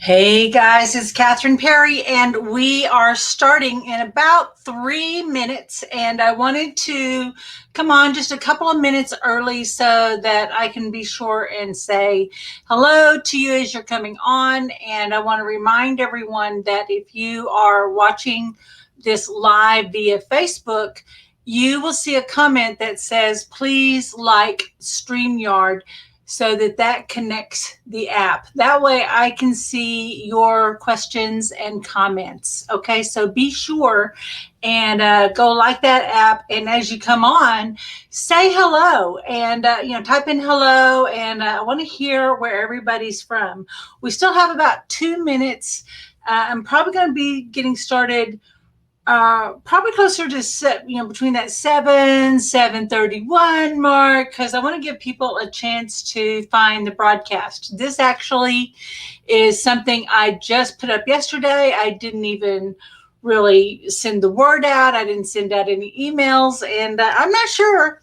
Hey guys, it's Kathryn Perry, and we are starting in about 3 minutes. And I wanted to come on just a couple of minutes early so that I can be sure and say hello to you as you're coming on. And I want to remind everyone that if you are watching this live via Facebook, you will see a comment that says, please like StreamYard so that connects the app. That way I can see your questions and comments. Okay, so be sure and go like that app. And as you come on, say hello and type in hello. And I want to hear where everybody's from. We still have about 2 minutes. I'm probably going to be getting started probably closer to between that 7:31 mark, because I want to give people a chance to find the broadcast. This actually is something I just put up yesterday. I didn't even really send the word out. I didn't send out any emails, and I'm not sure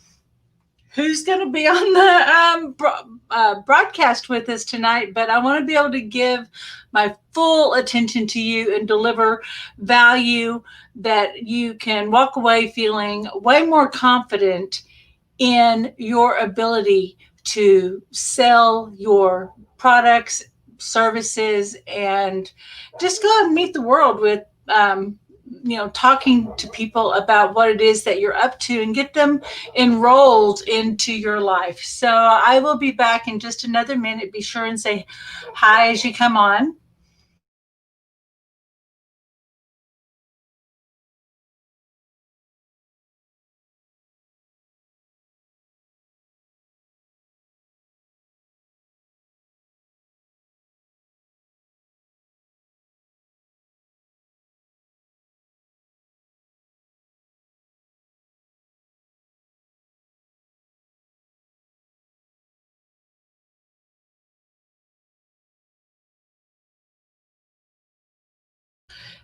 who's going to be on the broadcast with us tonight, but I want to be able to give my full attention to you and deliver value that you can walk away feeling way more confident in your ability to sell your products, services, and just go and meet the world with talking to people about what it is that you're up to and get them enrolled into your life. So I will be back in just another minute. Be sure and say hi as you come on.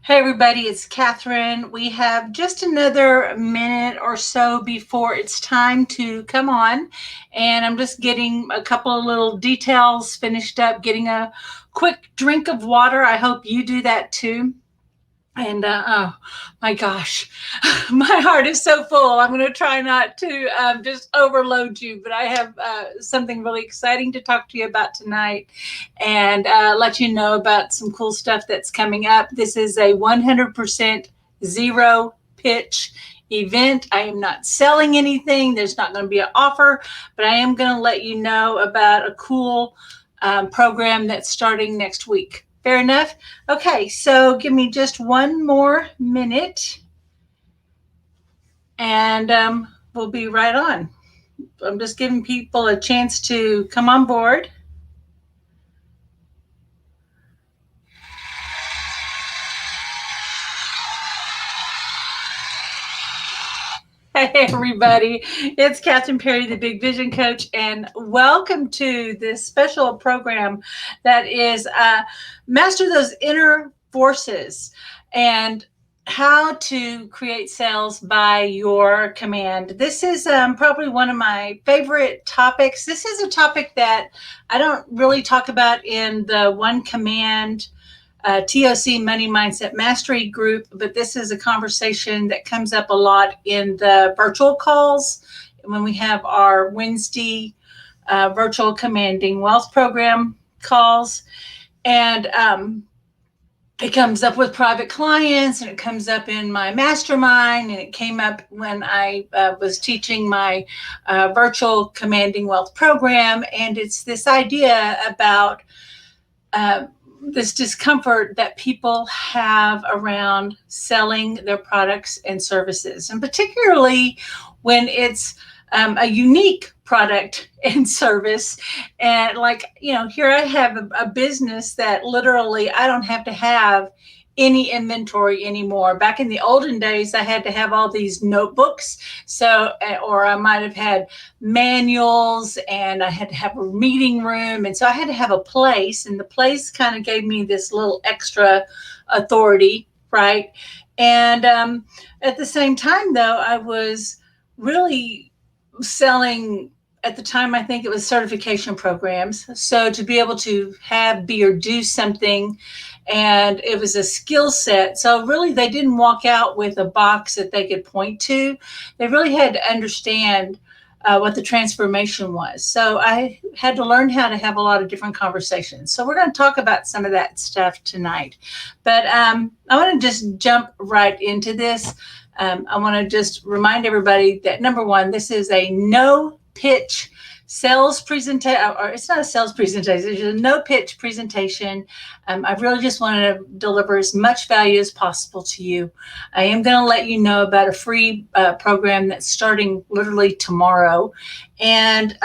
Hey, everybody, it's Kathryn. We have just another minute or so before it's time to come on. And I'm just getting a couple of little details finished up, getting a quick drink of water. I hope you do that too. And oh my gosh, my heart is so full. I'm going to try not to just overload you, but I have something really exciting to talk to you about tonight and let you know about some cool stuff that's coming up. This is a 100% zero pitch event. I am not selling anything. There's not going to be an offer, but I am going to let you know about a cool program that's starting next week. Fair enough? Okay, so give me just one more minute and we'll be right on. I'm just giving people a chance to come on board. Hey, everybody. It's Kathryn Perry, the Big Vision Coach, and welcome to this special program that is Master Those Inner Forces and how to create sales by your command. This is probably one of my favorite topics. This is a topic that I don't really talk about in the One Command TOC Money Mindset Mastery group, but this is a conversation that comes up a lot in the virtual calls when we have our Wednesday virtual commanding wealth program calls. And it comes up with private clients, and it comes up in my mastermind, and it came up when I was teaching my virtual commanding wealth program. And it's this idea about this discomfort that people have around selling their products and services, and particularly when it's a unique product and service. And here I have a business that literally I don't have to have any inventory anymore. Back in the olden days, I had to have all these notebooks. Or I might have had manuals, and I had to have a meeting room. And so I had to have a place, and the place kind of gave me this little extra authority, right? And at the same time, though, I was really selling at the time, I think it was certification programs. So to be able to be or do something, and it was a skill set. So really, they didn't walk out with a box that they could point to. They really had to understand what the transformation was. So I had to learn how to have a lot of different conversations. So we're going to talk about some of that stuff tonight. But I want to just jump right into this. I want to just remind everybody that number one, this is a no pitch sales presentation, or it's not a sales presentation, it's a no pitch presentation. I really just want to deliver as much value as possible to you. I am going to let you know about a free program that's starting literally tomorrow. And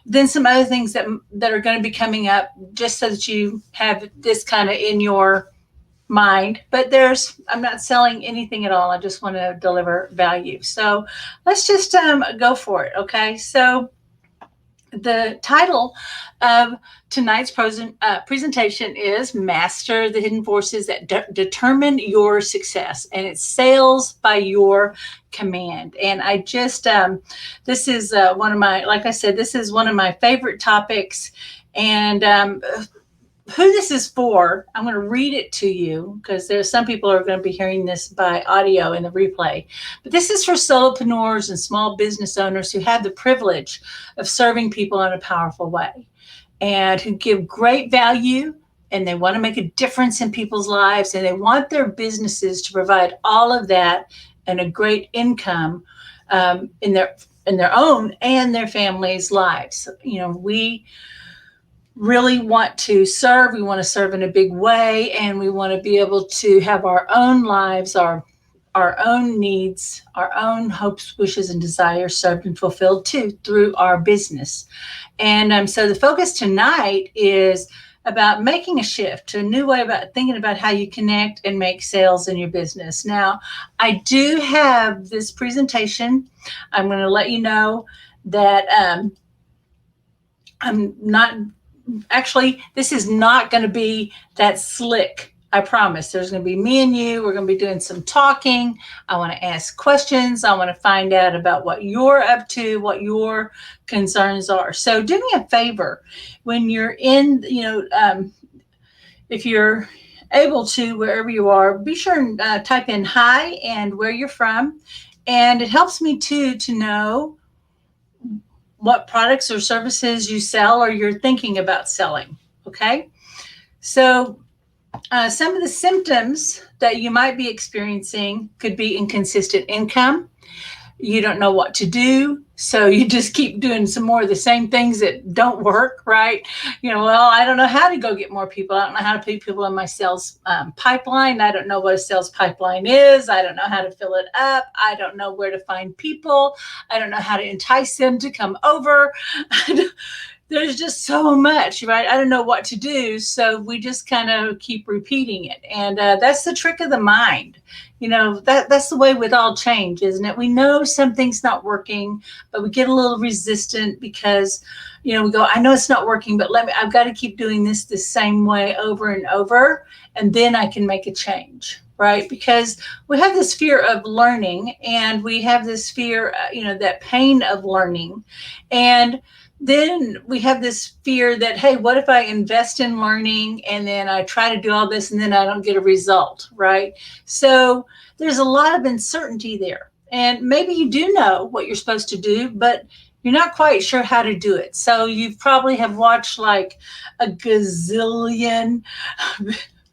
then some other things that are going to be coming up, just so that you have this kind of in your mind. But I'm not selling anything at all. I just want to deliver value. So let's just go for it. Okay. So the title of tonight's presentation is Master the Hidden Forces that Determine Your Success. And it's Sales by Your Command. And I just, this is one of my, like I said, this is one of my favorite topics. And who this is for, I'm going to read it to you, because there's some people who are going to be hearing this by audio in the replay. But this is for solopreneurs and small business owners who have the privilege of serving people in a powerful way, and who give great value, and they want to make a difference in people's lives, and they want their businesses to provide all of that and a great income in their own and their families' lives. You know, we really want to serve. We want to serve in a big way, and we want to be able to have our own lives, our own needs, our own hopes, wishes, and desires served and fulfilled too through our business. And so the focus tonight is about making a shift to a new way about thinking about how you connect and make sales in your business. Now, I do have this presentation. I'm going to let you know that I'm not. Actually, this is not going to be that slick. I promise. There's going to be me and you. We're going to be doing some talking. I want to ask questions. I want to find out about what you're up to, what your concerns are. So do me a favor. When you're in, if you're able to, wherever you are, be sure and type in hi and where you're from. And it helps me too to know what products or services you sell or you're thinking about selling. Okay. So some of the symptoms that you might be experiencing could be inconsistent income. You don't know what to do, so you just keep doing some more of the same things that don't work, right? Well, I don't know how to go get more people. I don't know how to put people in my sales pipeline. I don't know what a sales pipeline is. I don't know how to fill it up. I don't know where to find people. I don't know how to entice them to come over. There's just so much, right? I don't know what to do. So we just kind of keep repeating it. And that's the trick of the mind. That's the way with all change, isn't it? We know something's not working, but we get a little resistant because, we go, I know it's not working, but I've got to keep doing this the same way over and over. And then I can make a change, right? Because we have this fear of learning, and we have this fear, that pain of learning. And then we have this fear that, hey, what if I invest in learning and then I try to do all this and then I don't get a result, right? So there's a lot of uncertainty there. And maybe you do know what you're supposed to do, but you're not quite sure how to do it. So you probably have watched like a gazillion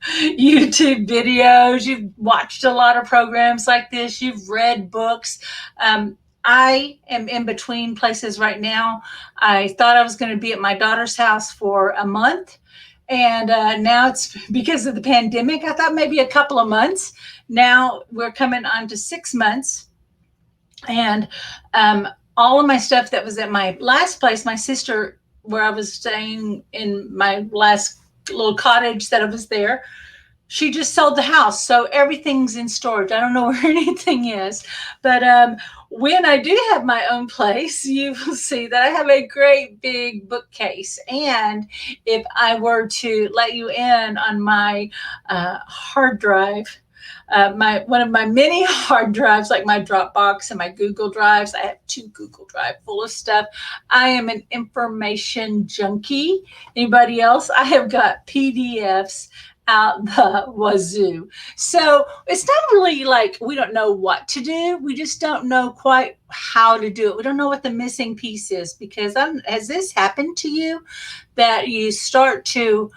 YouTube videos. You've watched a lot of programs like this. You've read books. I am in between places right now. I thought I was going to be at my daughter's house for a month. And now it's because of the pandemic. I thought maybe a couple of months. Now we're coming on to 6 months. And all of my stuff that was at my last place, my sister, where I was staying in my last little cottage that I was there, she just sold the house. So everything's in storage. I don't know where anything is. But when I do have my own place, you will see that I have a great big bookcase. And if I were to let you in on my hard drive, one of my many hard drives, like my Dropbox and my Google Drives. I have 2 Google Drive full of stuff. I am an information junkie. Anybody else? I have got PDFs out the wazoo. So it's not really like we don't know what to do. We just don't know quite how to do it. We don't know what the missing piece is, because has this happened to you that you start to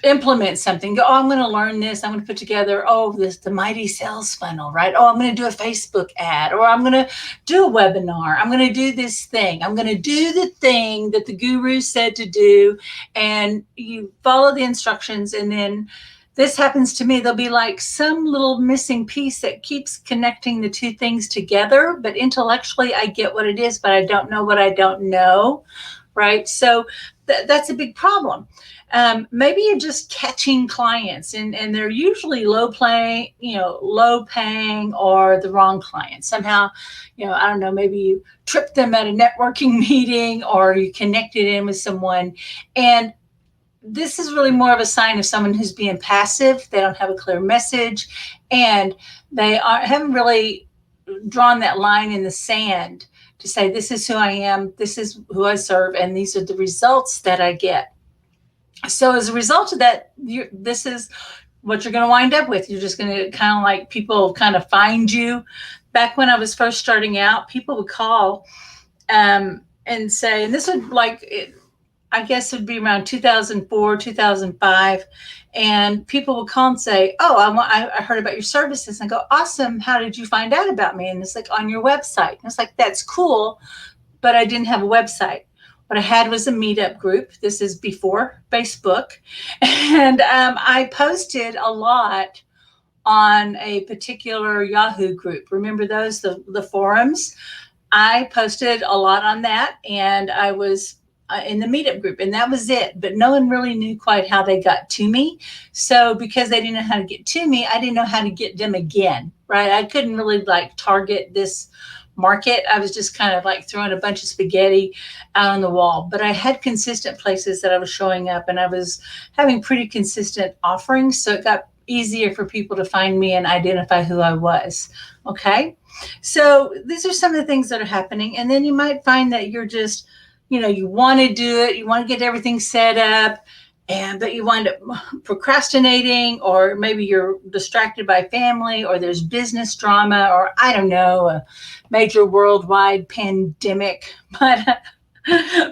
implement something? Go, oh, I'm going to learn this. I'm going to put together, the mighty sales funnel, right? Oh, I'm going to do a Facebook ad, or I'm going to do a webinar. I'm going to do this thing. I'm going to do the thing that the guru said to do. And you follow the instructions. And then this happens to me. There'll be like some little missing piece that keeps connecting the 2 things together. But intellectually, I get what it is, but I don't know what I don't know. Right. So that's a big problem. Maybe you're just catching clients and they're usually low paying, or the wrong client. Somehow, I don't know, maybe you tripped them at a networking meeting, or you connected in with someone. And this is really more of a sign of someone who's being passive. They don't have a clear message, and they haven't really drawn that line in the sand to say, this is who I am, this is who I serve, and these are the results that I get. So as a result of that, this is what you're going to wind up with. You're just going to kind of like people kind of find you. Back when I was first starting out, people would call and say, and this would I guess it would be around 2004, 2005. And people would call and say, oh, I heard about your services. And I go, awesome. How did you find out about me? And it's like, on your website. And it's like, that's cool. But I didn't have a website. What I had was a meetup group. This is before Facebook. And I posted a lot on a particular Yahoo group. Remember those, the forums? I posted a lot on that, and I was in the meetup group, and that was it. But no one really knew quite how they got to me. So because they didn't know how to get to me, I didn't know how to get them again, right? I couldn't really target this market. I was just kind of like throwing a bunch of spaghetti out on the wall. But I had consistent places that I was showing up, and I was having pretty consistent offerings. So it got easier for people to find me and identify who I was. Okay. So these are some of the things that are happening. And then you might find that you're just, you want to do it. You want to get everything set up, but you wind up procrastinating, or maybe you're distracted by family, or there's business drama, or I don't know, a major worldwide pandemic might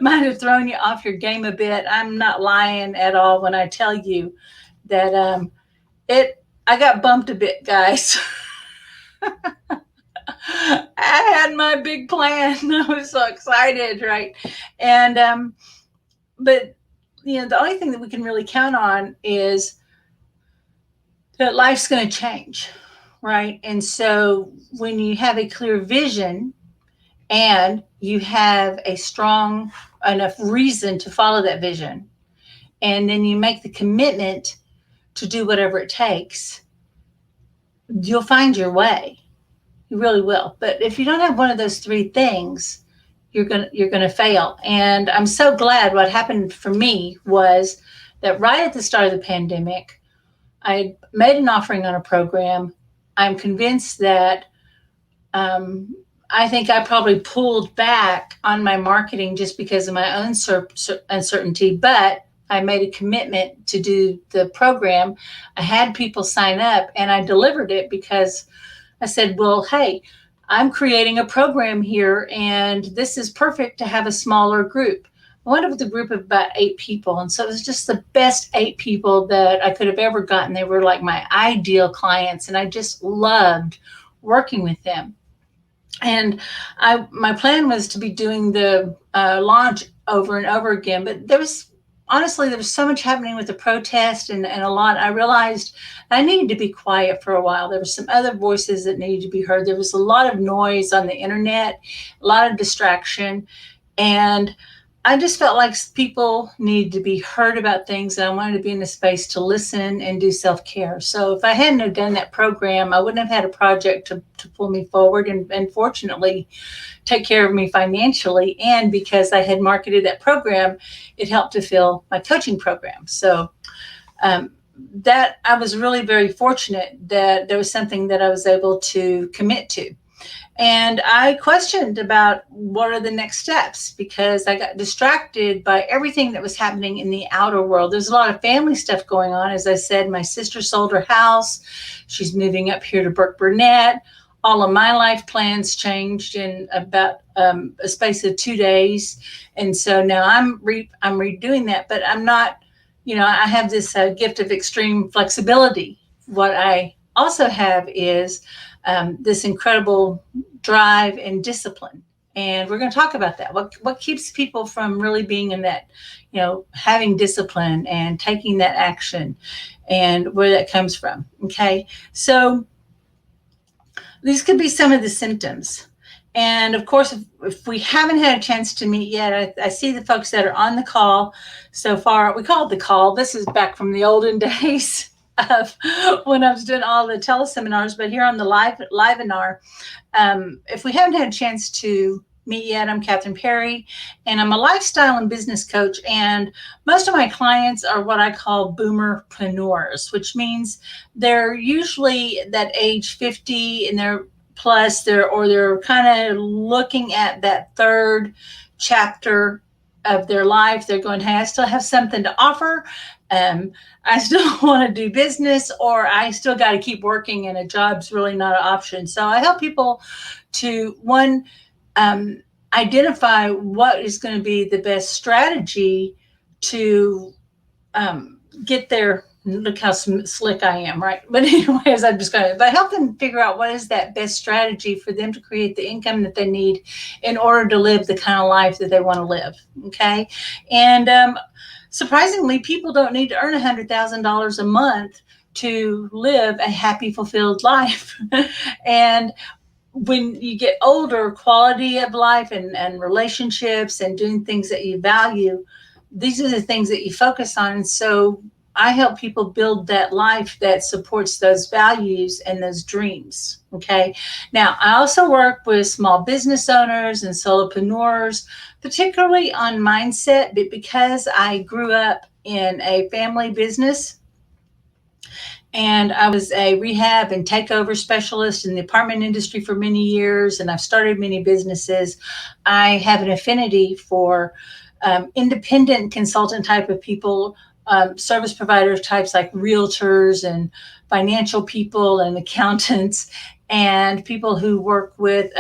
have thrown you off your game a bit. I'm not lying at all when I tell you that I got bumped a bit, guys. I had my big plan. I was so excited, right? And but the only thing that we can really count on is that life's going to change, right? And so when you have a clear vision and you have a strong enough reason to follow that vision, and then you make the commitment to do whatever it takes, you'll find your way. You really will. But if you don't have one of those 3 things, you're gonna fail. And I'm so glad what happened for me was that right at the start of the pandemic, I made an offering on a program. I'm convinced that I think I probably pulled back on my marketing just because of my own uncertainty, but I made a commitment to do the program. I had people sign up, and I delivered it because I said, well, hey, I'm creating a program here, and this is perfect to have a smaller group. I went up with a group of about 8 people. And so it was just the best 8 people that I could have ever gotten. They were like my ideal clients, and I just loved working with them. And my plan was to be doing the launch over and over again, but there was so much happening with the protest and a lot. I realized I needed to be quiet for a while. There were some other voices that needed to be heard. There was a lot of noise on the internet, a lot of distraction. And I just felt like people needed to be heard about things, and I wanted to be in a space to listen and do self-care. So if I hadn't have done that program, I wouldn't have had a project to pull me forward and fortunately take care of me financially. And because I had marketed that program, it helped to fill my coaching program. So that I was really very fortunate that there was something that I was able to commit to. And I questioned about what are the next steps because I got distracted by everything that was happening in the outer world. There's a lot of family stuff going on. As I said, my sister sold her house. She's moving up here to Burke Burnett. All of my life plans changed in about a space of 2 days. And so now I'm redoing that, but I'm not, I have this gift of extreme flexibility. What I also have is this incredible drive and discipline. And we're going to talk about that. What keeps people from really being in that, having discipline and taking that action and where that comes from. Okay. So these could be some of the symptoms. And of course, if we haven't had a chance to meet yet, I see the folks that are on the call so far. We call it the call. This is back from the olden days of when I was doing all the teleseminars, but here on the live-inar, if we haven't had a chance to meet yet, I'm Kathryn Perry, and I'm a lifestyle and business coach. And most of my clients are what I call boomerpreneurs, which means they're usually that age 50 and they're plus, they're kind of looking at that third chapter of their life. They're going, hey, I still have something to offer. I still want to do business, or I still got to keep working and a job's really not an option. So I help people to, one, identify what is going to be the best strategy to get there. Look how slick I am, right? But anyways, I'm just going to help them figure out what is that best strategy for them to create the income that they need in order to live the kind of life that they want to live. Okay. And surprisingly, people don't need to earn $100,000 a month to live a happy, fulfilled life. And when you get older, quality of life and relationships and doing things that you value, these are the things that you focus on. And so I help people build that life that supports those values and those dreams. Okay. Now, I also work with small business owners and solopreneurs, particularly on mindset, but because I grew up in a family business and I was a rehab and takeover specialist in the apartment industry for many years, and I've started many businesses, I have an affinity for independent consultant type of people, service provider types like realtors and financial people and accountants and people who work with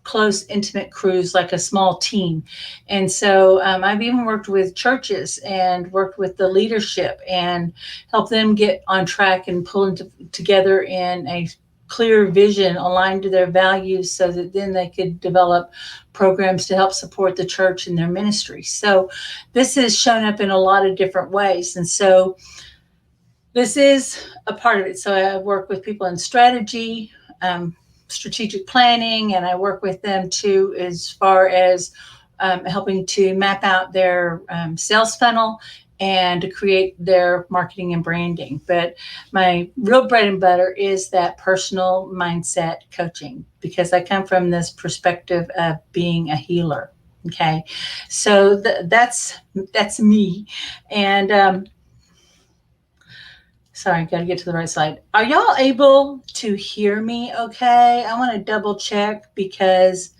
close, intimate crews like a small team. And so I've even worked with churches and worked with the leadership and helped them get on track and pull together in a clear vision aligned to their values so that then they could develop programs to help support the church in their ministry. So this has shown up in a lot of different ways. And so this is a part of it. So I work with people in strategy, strategic planning, and I work with them too as far as helping to map out their sales funnel and to create their marketing and branding. But my real bread and butter is that personal mindset coaching, because I come from this perspective of being a healer. Okay. So that's me. And sorry, got to get to the right slide. Are y'all able to hear me okay? I want to double check because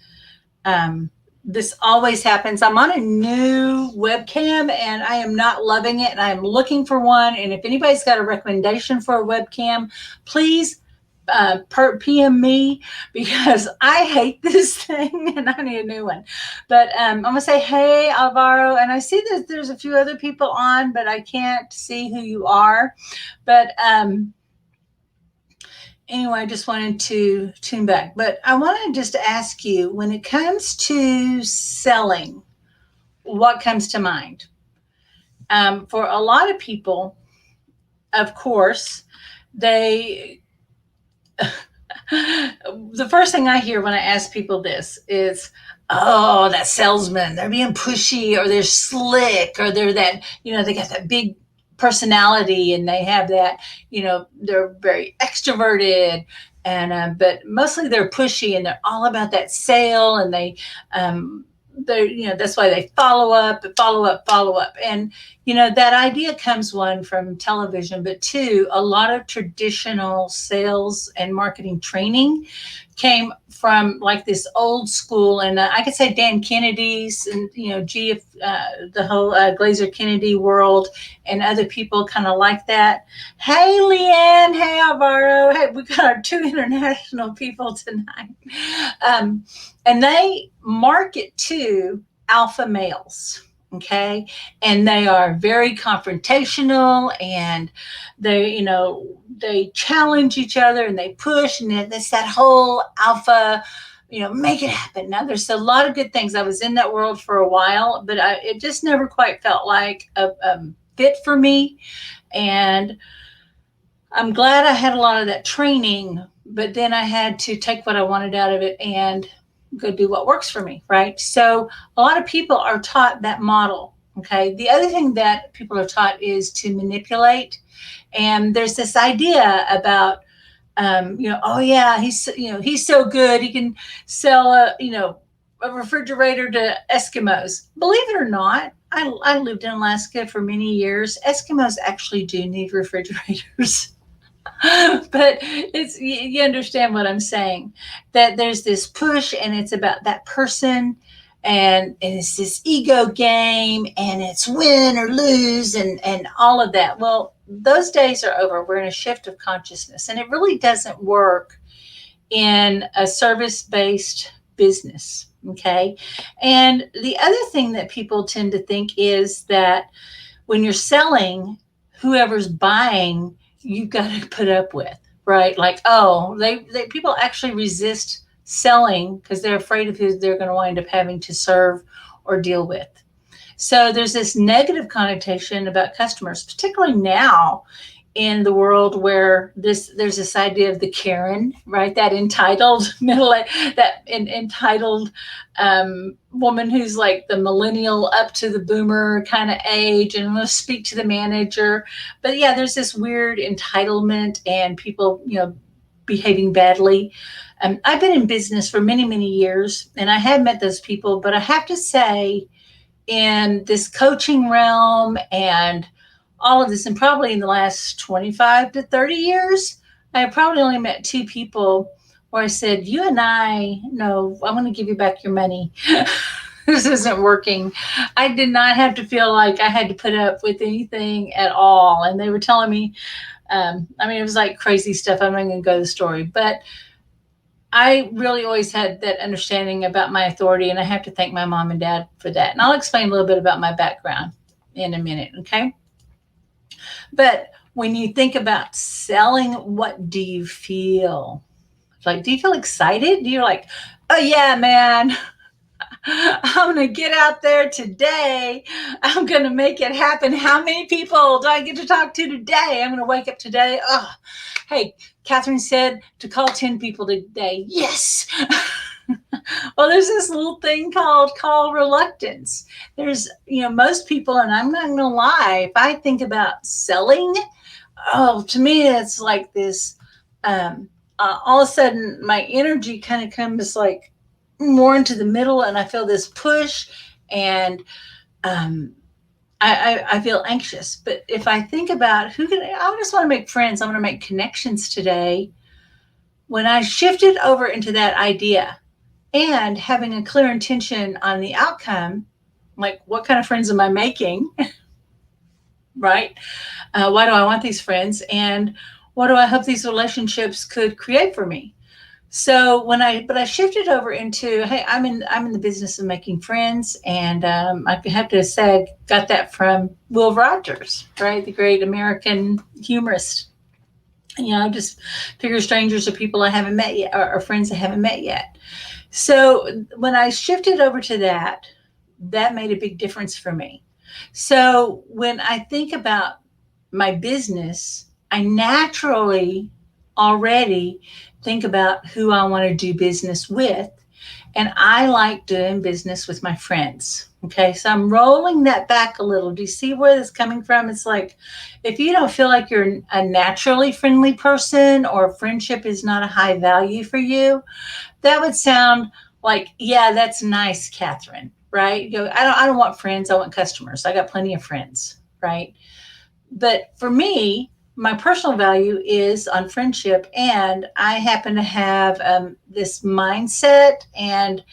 this always happens. I'm on a new webcam and I am not loving it, and I'm looking for one. And if anybody's got a recommendation for a webcam, please PM me, because I hate this thing and I need a new one. But I'm going to say, hey, Alvaro. And I see that there's a few other people on, but I can't see who you are. But anyway, I just wanted to tune back. But I want to just ask you, when it comes to selling, what comes to mind? For a lot of people, of course, the first thing I hear when I ask people this is, oh, that salesman, they're being pushy, or they're slick, or they're that, they got that big personality and they have that, they're very extroverted, and but mostly they're pushy and they're all about that sale, and they're, that's why they follow up. And, that idea comes, one, from television, but two, a lot of traditional sales and marketing training came from like this old school. And I could say Dan Kennedy's and, the whole Glazer Kennedy world, and other people kind of like that. Hey, Leanne. Hey, Alvaro. Hey, we got our two international people tonight. And they market to alpha males. Okay. And they are very confrontational, and they challenge each other and they push, and it's that whole alpha, make it happen. Now, there's a lot of good things. I was in that world for a while, but it just never quite felt like a fit for me. And I'm glad I had a lot of that training, but then I had to take what I wanted out of it and go do what works for me, right? So a lot of people are taught that model. Okay. The other thing that people are taught is to manipulate. And there's this idea about, oh yeah, he's so good. He can sell a refrigerator to Eskimos. Believe it or not, I lived in Alaska for many years. Eskimos actually do need refrigerators. But you understand what I'm saying, that there's this push, and it's about that person, and it's this ego game, and it's win or lose, and all of that. Well, those days are over. We're in a shift of consciousness, and it really doesn't work in a service-based business. Okay. And the other thing that people tend to think is that when you're selling, whoever's buying, you've got to put up with, right? Like, oh, they people actually resist selling because they're afraid of who they're going to wind up having to serve or deal with. So there's this negative connotation about customers, particularly now in the world where there's this idea of the Karen, right? That entitled entitled woman who's like the millennial up to the boomer kind of age, and will speak to the manager. But yeah, there's this weird entitlement and people, behaving badly. I've been in business for many, many years, and I have met those people, but I have to say, in this coaching realm and all of this, and probably in the last 25 to 30 years, I probably only met two people where I said, you and I, no, I'm going to give you back your money. This isn't working. I did not have to feel like I had to put up with anything at all. And they were telling me, it was like crazy stuff. I'm not going to go to the story, but I really always had that understanding about my authority, and I have to thank my mom and dad for that. And I'll explain a little bit about my background in a minute. Okay. But when you think about selling, what do you feel? Like, do you feel excited? Do you like, oh yeah, man, I'm going to get out there today. I'm going to make it happen. How many people do I get to talk to today? I'm going to wake up today. Oh, hey, Kathryn said to call 10 people today. Yes. Well, there's this little thing called call reluctance. There's, most people, and I'm not going to lie, if I think about selling, to me, it's like this, all of a sudden my energy kind of comes like more into the middle, and I feel this push, and I feel anxious. But if I think about I just want to make friends, I want to make connections today. When I shifted over into that idea and having a clear intention on the outcome, like what kind of friends am I making, right? Why do I want these friends? And what do I hope these relationships could create for me? So I shifted over into, hey, I'm in the business of making friends, and I have to say I got that from Will Rogers, right, the great American humorist. Just figure strangers are people I haven't met yet, or friends I haven't met yet. So when I shifted over to that made a big difference for me. So when I think about my business, I naturally already think about who I want to do business with. And I like doing business with my friends. Okay. So I'm rolling that back a little. Do you see where this is coming from? It's like, if you don't feel like you're a naturally friendly person, or friendship is not a high value for you, that would sound like, yeah, that's nice, Kathryn, right? I don't want friends. I want customers. I got plenty of friends. right? But for me, my personal value is on friendship, and I happen to have this mindset. And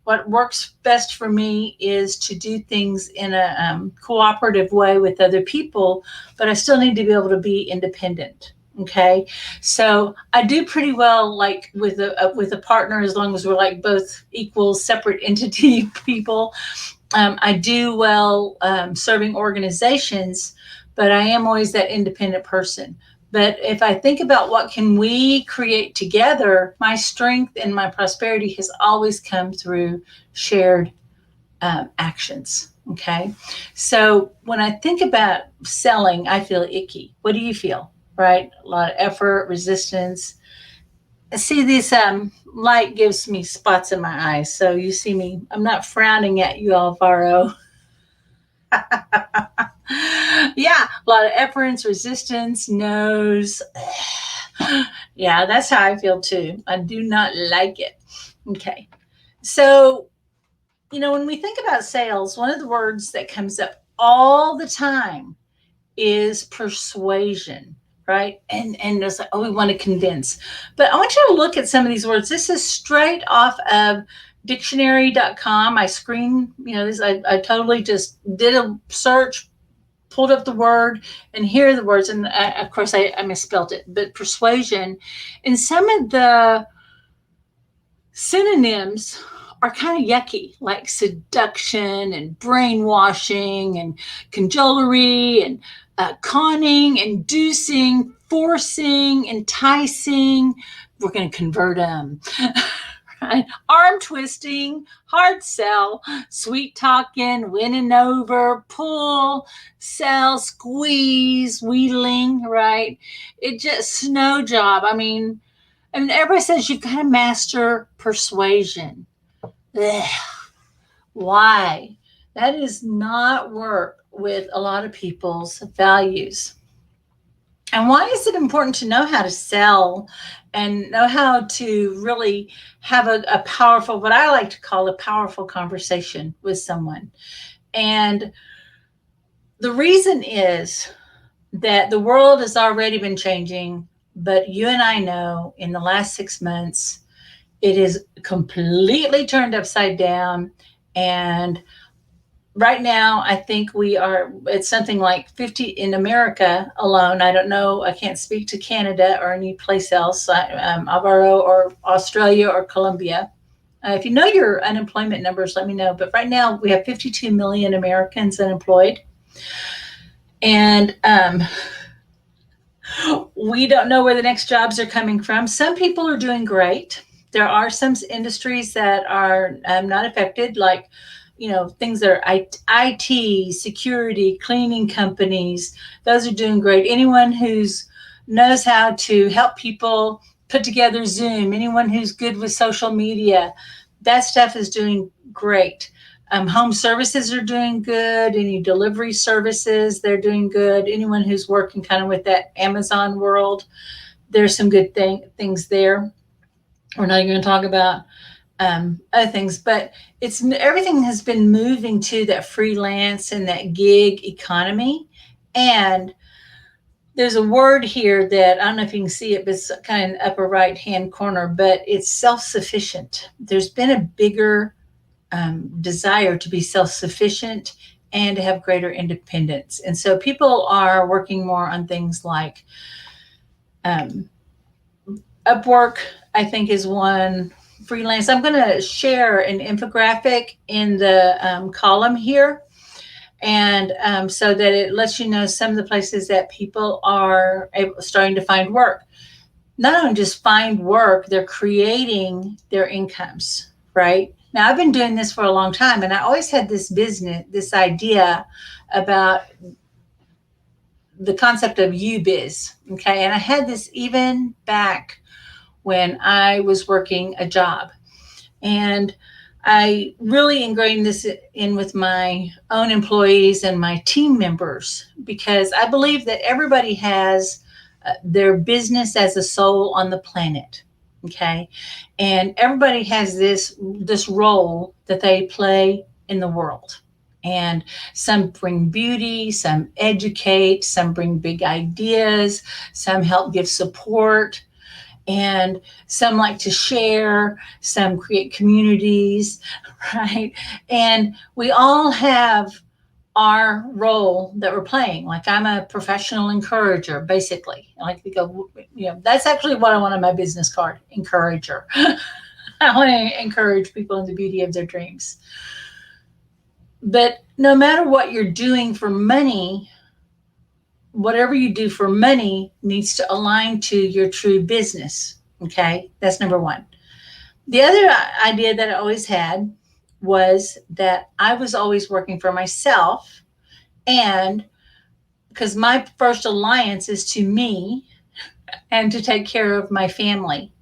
what works best for me is to do things in a cooperative way with other people, but I still need to be able to be independent. Okay, so I do pretty well, like with a partner, as long as we're like both equal, separate entity people. I do well serving organizations, but I am always that independent person. But if I think about what can we create together, my strength and my prosperity has always come through shared actions. Okay. So when I think about selling, I feel icky. What do you feel? Right? A lot of effort, resistance. See, this light gives me spots in my eyes. So you see me, I'm not frowning at you, Alvaro. Yeah, a lot of efforts, resistance, no's. Yeah, that's how I feel too. I do not like it. Okay. So, when we think about sales, one of the words that comes up all the time is persuasion, right? And it's like, oh, we want to convince. But I want you to look at some of these words. This is straight off of dictionary.com. I screen, this I totally just did a search, pulled up the word, and here are the words. And of course I misspelled it, but persuasion. And some of the synonyms are kind of yucky, like seduction and brainwashing and cajolery and conning, inducing, forcing, enticing. We're going to convert them. Right? Arm twisting, hard sell, sweet talking, winning over, pull, sell, squeeze, wheedling, right? It just snow job. I mean, everybody says you've got to master persuasion. Ugh. Why? That does not work with a lot of people's values. And why is it important to know how to sell and know how to really have a powerful, what I like to call a powerful conversation with someone? And the reason is that the world has already been changing, but you and I know in the last 6 months, it is completely turned upside down. And right now, I think it's something like 50 in America alone. I don't know. I can't speak to Canada or any place else, Alvaro, or Australia or Colombia. If you know your unemployment numbers, let me know. But right now, we have 52 million Americans unemployed. And we don't know where the next jobs are coming from. Some people are doing great. There are some industries that are not affected, like things that are IT, security, cleaning companies. Those are doing great. Anyone who's knows how to help people put together Zoom, anyone who's good with social media, that stuff is doing great. Home services are doing good. Any delivery services, they're doing good. Anyone who's working kind of with that Amazon world, there's some good things there. We're not even going to talk about other things, but everything has been moving to that freelance and that gig economy. And there's a word here that I don't know if you can see it, but it's kind of upper right hand corner, but it's self-sufficient. There's been a bigger desire to be self-sufficient and to have greater independence. And so people are working more on things like Upwork, I think, is one. Freelance. I'm going to share an infographic in the column here. And so that it lets you know some of the places that people are starting to find work. Not only just find work, they're creating their incomes, right? Now, I've been doing this for a long time, and I always had this idea about the concept of UBiz, okay? And I had this even back when I was working a job. And I really ingrained this in with my own employees and my team members, because I believe that everybody has their business as a soul on the planet. Okay. And everybody has this role that they play in the world. And some bring beauty, some educate, some bring big ideas, some help give support, and some like to share, some create communities, right? And we all have our role that we're playing. Like I'm a professional encourager, basically. Like we go, that's actually what I want on my business card, encourager. I want to encourage people in the beauty of their dreams. But no matter what you're doing for money, whatever you do for money needs to align to your true business. Okay, that's number one. The other idea that I always had was that I was always working for myself, and because my first alliance is to me and to take care of my family.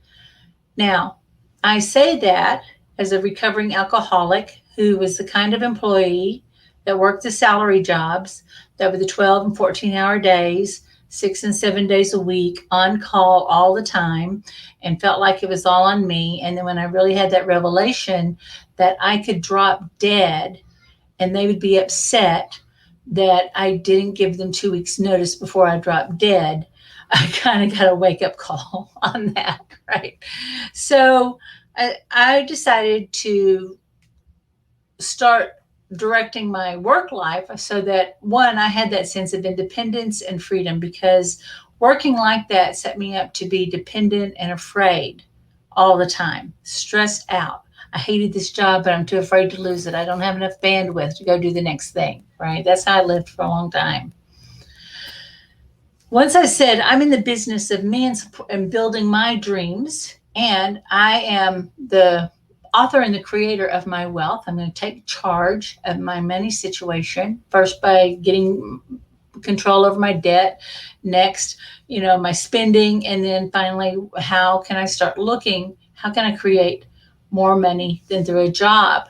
Now, I say that as a recovering alcoholic who was the kind of employee that worked the salary jobs that were the 12 and 14-hour days, 6 and 7 days a week, on call all the time, and felt like it was all on me. And then when I really had that revelation that I could drop dead and they would be upset that I didn't give them 2 weeks notice before I dropped dead, I kind of got a wake up call on that, right? So I decided to start directing my work life so that, one, I had that sense of independence and freedom, because working like that set me up to be dependent and afraid all the time, stressed out. I hated this job, but I'm too afraid to lose it. I don't have enough bandwidth to go do the next thing, right? That's how I lived for a long time. Once I said, I'm in the business of me and building my dreams, and I am the author and the creator of my wealth. I'm going to take charge of my money situation, first by getting control over my debt, next, my spending, and then finally, how can I create more money than through a job?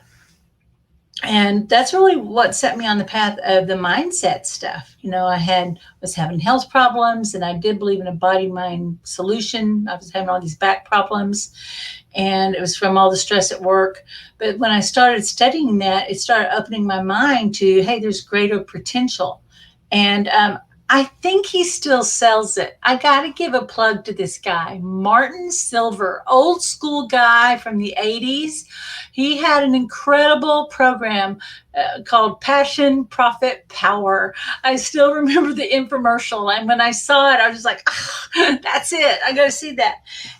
And that's really what set me on the path of the mindset stuff. I was having health problems, and I did believe in a body mind solution. I was having all these back problems, and it was from all the stress at work. But when I started studying that, it started opening my mind to, hey, there's greater potential. And I think he still sells it. I got to give a plug to this guy, Martin Silver, old school guy from the 80s. He had an incredible program called Passion, Profit, Power. I still remember the infomercial. And when I saw it, I was like, that's it. I got to see that.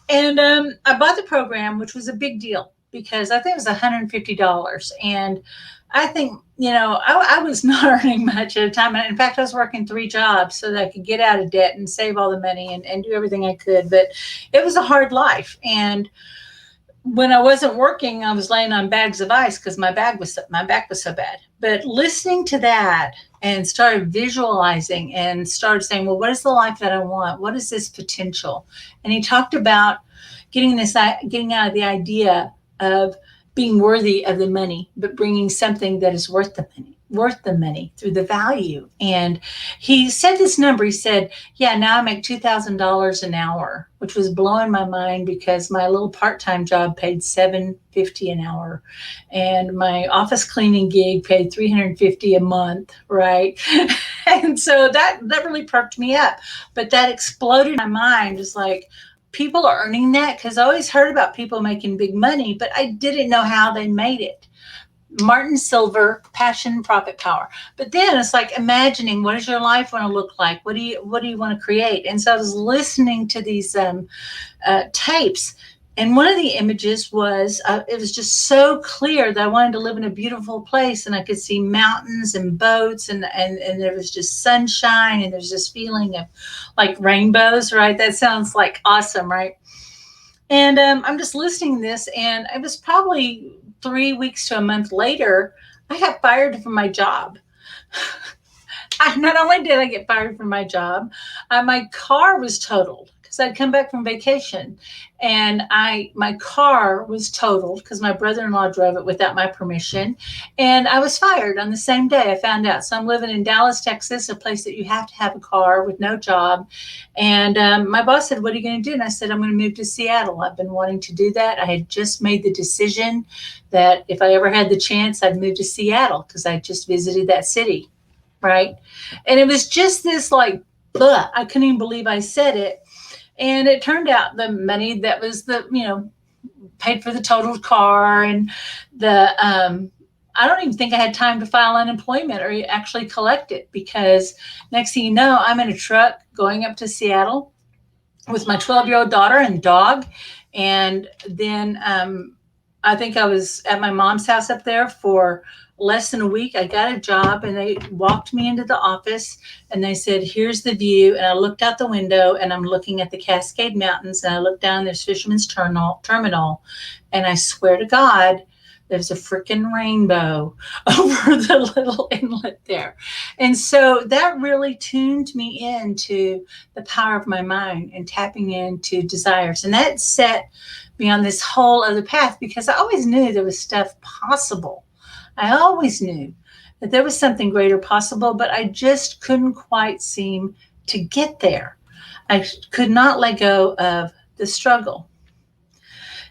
And I bought the program, which was a big deal because I think it was $150. And I think, I was not earning much at a time. In fact, I was working 3 jobs so that I could get out of debt and save all the money and do everything I could. But it was a hard life. And when I wasn't working, I was laying on bags of ice because my back was so bad. But listening to that and started visualizing and started saying, well, what is the life that I want? What is this potential? And he talked about getting out of the idea of being worthy of the money, but bringing something that is worth the money through the value. And he said this number. He said, yeah, now I make $2,000 an hour, which was blowing my mind because my little part-time job paid $750 an hour, and my office cleaning gig paid $350 a month, right? And so that really perked me up. But that exploded my mind. It's like, people are earning that, because I always heard about people making big money, but I didn't know how they made it. Martin Silver, Passion, Profit, Power. But then it's like imagining, what does your life want to look like? What do you want to create? And so I was listening to these tapes, and one of the images was, it was just so clear that I wanted to live in a beautiful place, and I could see mountains and boats, and there was just sunshine, and there's this feeling of like rainbows, right? That sounds like awesome, right? And I'm just listening to this, and it was probably 3 weeks to a month later, I got fired from my job. Not only did I get fired from my job, my car was totaled because I'd come back from vacation, and my car was totaled because my brother-in-law drove it without my permission, and I was fired on the same day I found out. So I'm living in Dallas, Texas, a place that you have to have a car with no job. And my boss said, "What are you going to do?" And I said, "I'm going to move to Seattle. I've been wanting to do that. I had just made the decision that if I ever had the chance, I'd move to Seattle because I just visited that city." Right. And it was just this like, ugh, I couldn't even believe I said it. And it turned out the money that was paid for the totaled car and I don't even think I had time to file unemployment or actually collect it, because next thing you know, I'm in a truck going up to Seattle with my 12-year-old daughter and dog. And then I think I was at my mom's house up there for less than a week. I got a job, and they walked me into the office, and they said, "Here's the view." And I looked out the window, and I'm looking at the Cascade Mountains, and I looked down, there's Fisherman's Terminal. And I swear to God, there's a freaking rainbow over the little inlet there. And so that really tuned me into the power of my mind and tapping into desires. And that set me on this whole other path, because I always knew there was stuff possible. I always knew that there was something greater possible, but I just couldn't quite seem to get there. I could not let go of the struggle.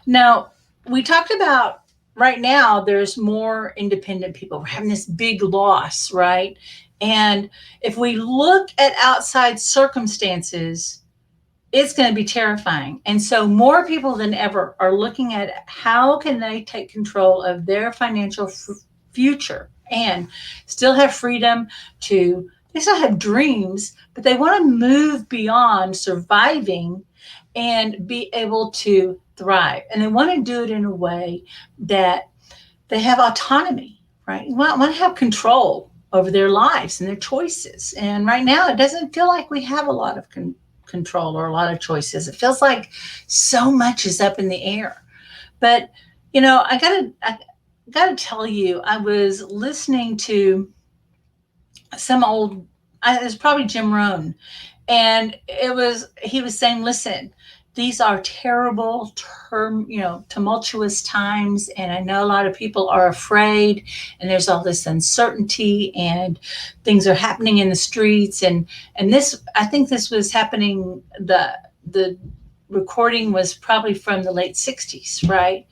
Now, we talked about right now, there's more independent people. We're having this big loss, right? And if we look at outside circumstances, it's going to be terrifying. And so more people than ever are looking at how can they take control of their financial future and still have freedom to, they still have dreams, but they want to move beyond surviving and be able to thrive. And they want to do it in a way that they have autonomy, right? You want to have control over their lives and their choices. And right now, it doesn't feel like we have a lot of control or a lot of choices. It feels like so much is up in the air. But, I gotta tell you, I was listening to some old, it was probably Jim Rohn, and he was saying, listen, these are terrible, tumultuous times. And I know a lot of people are afraid, and there's all this uncertainty, and things are happening in the streets. And this, I think this was happening, the recording was probably from the late 60s, right?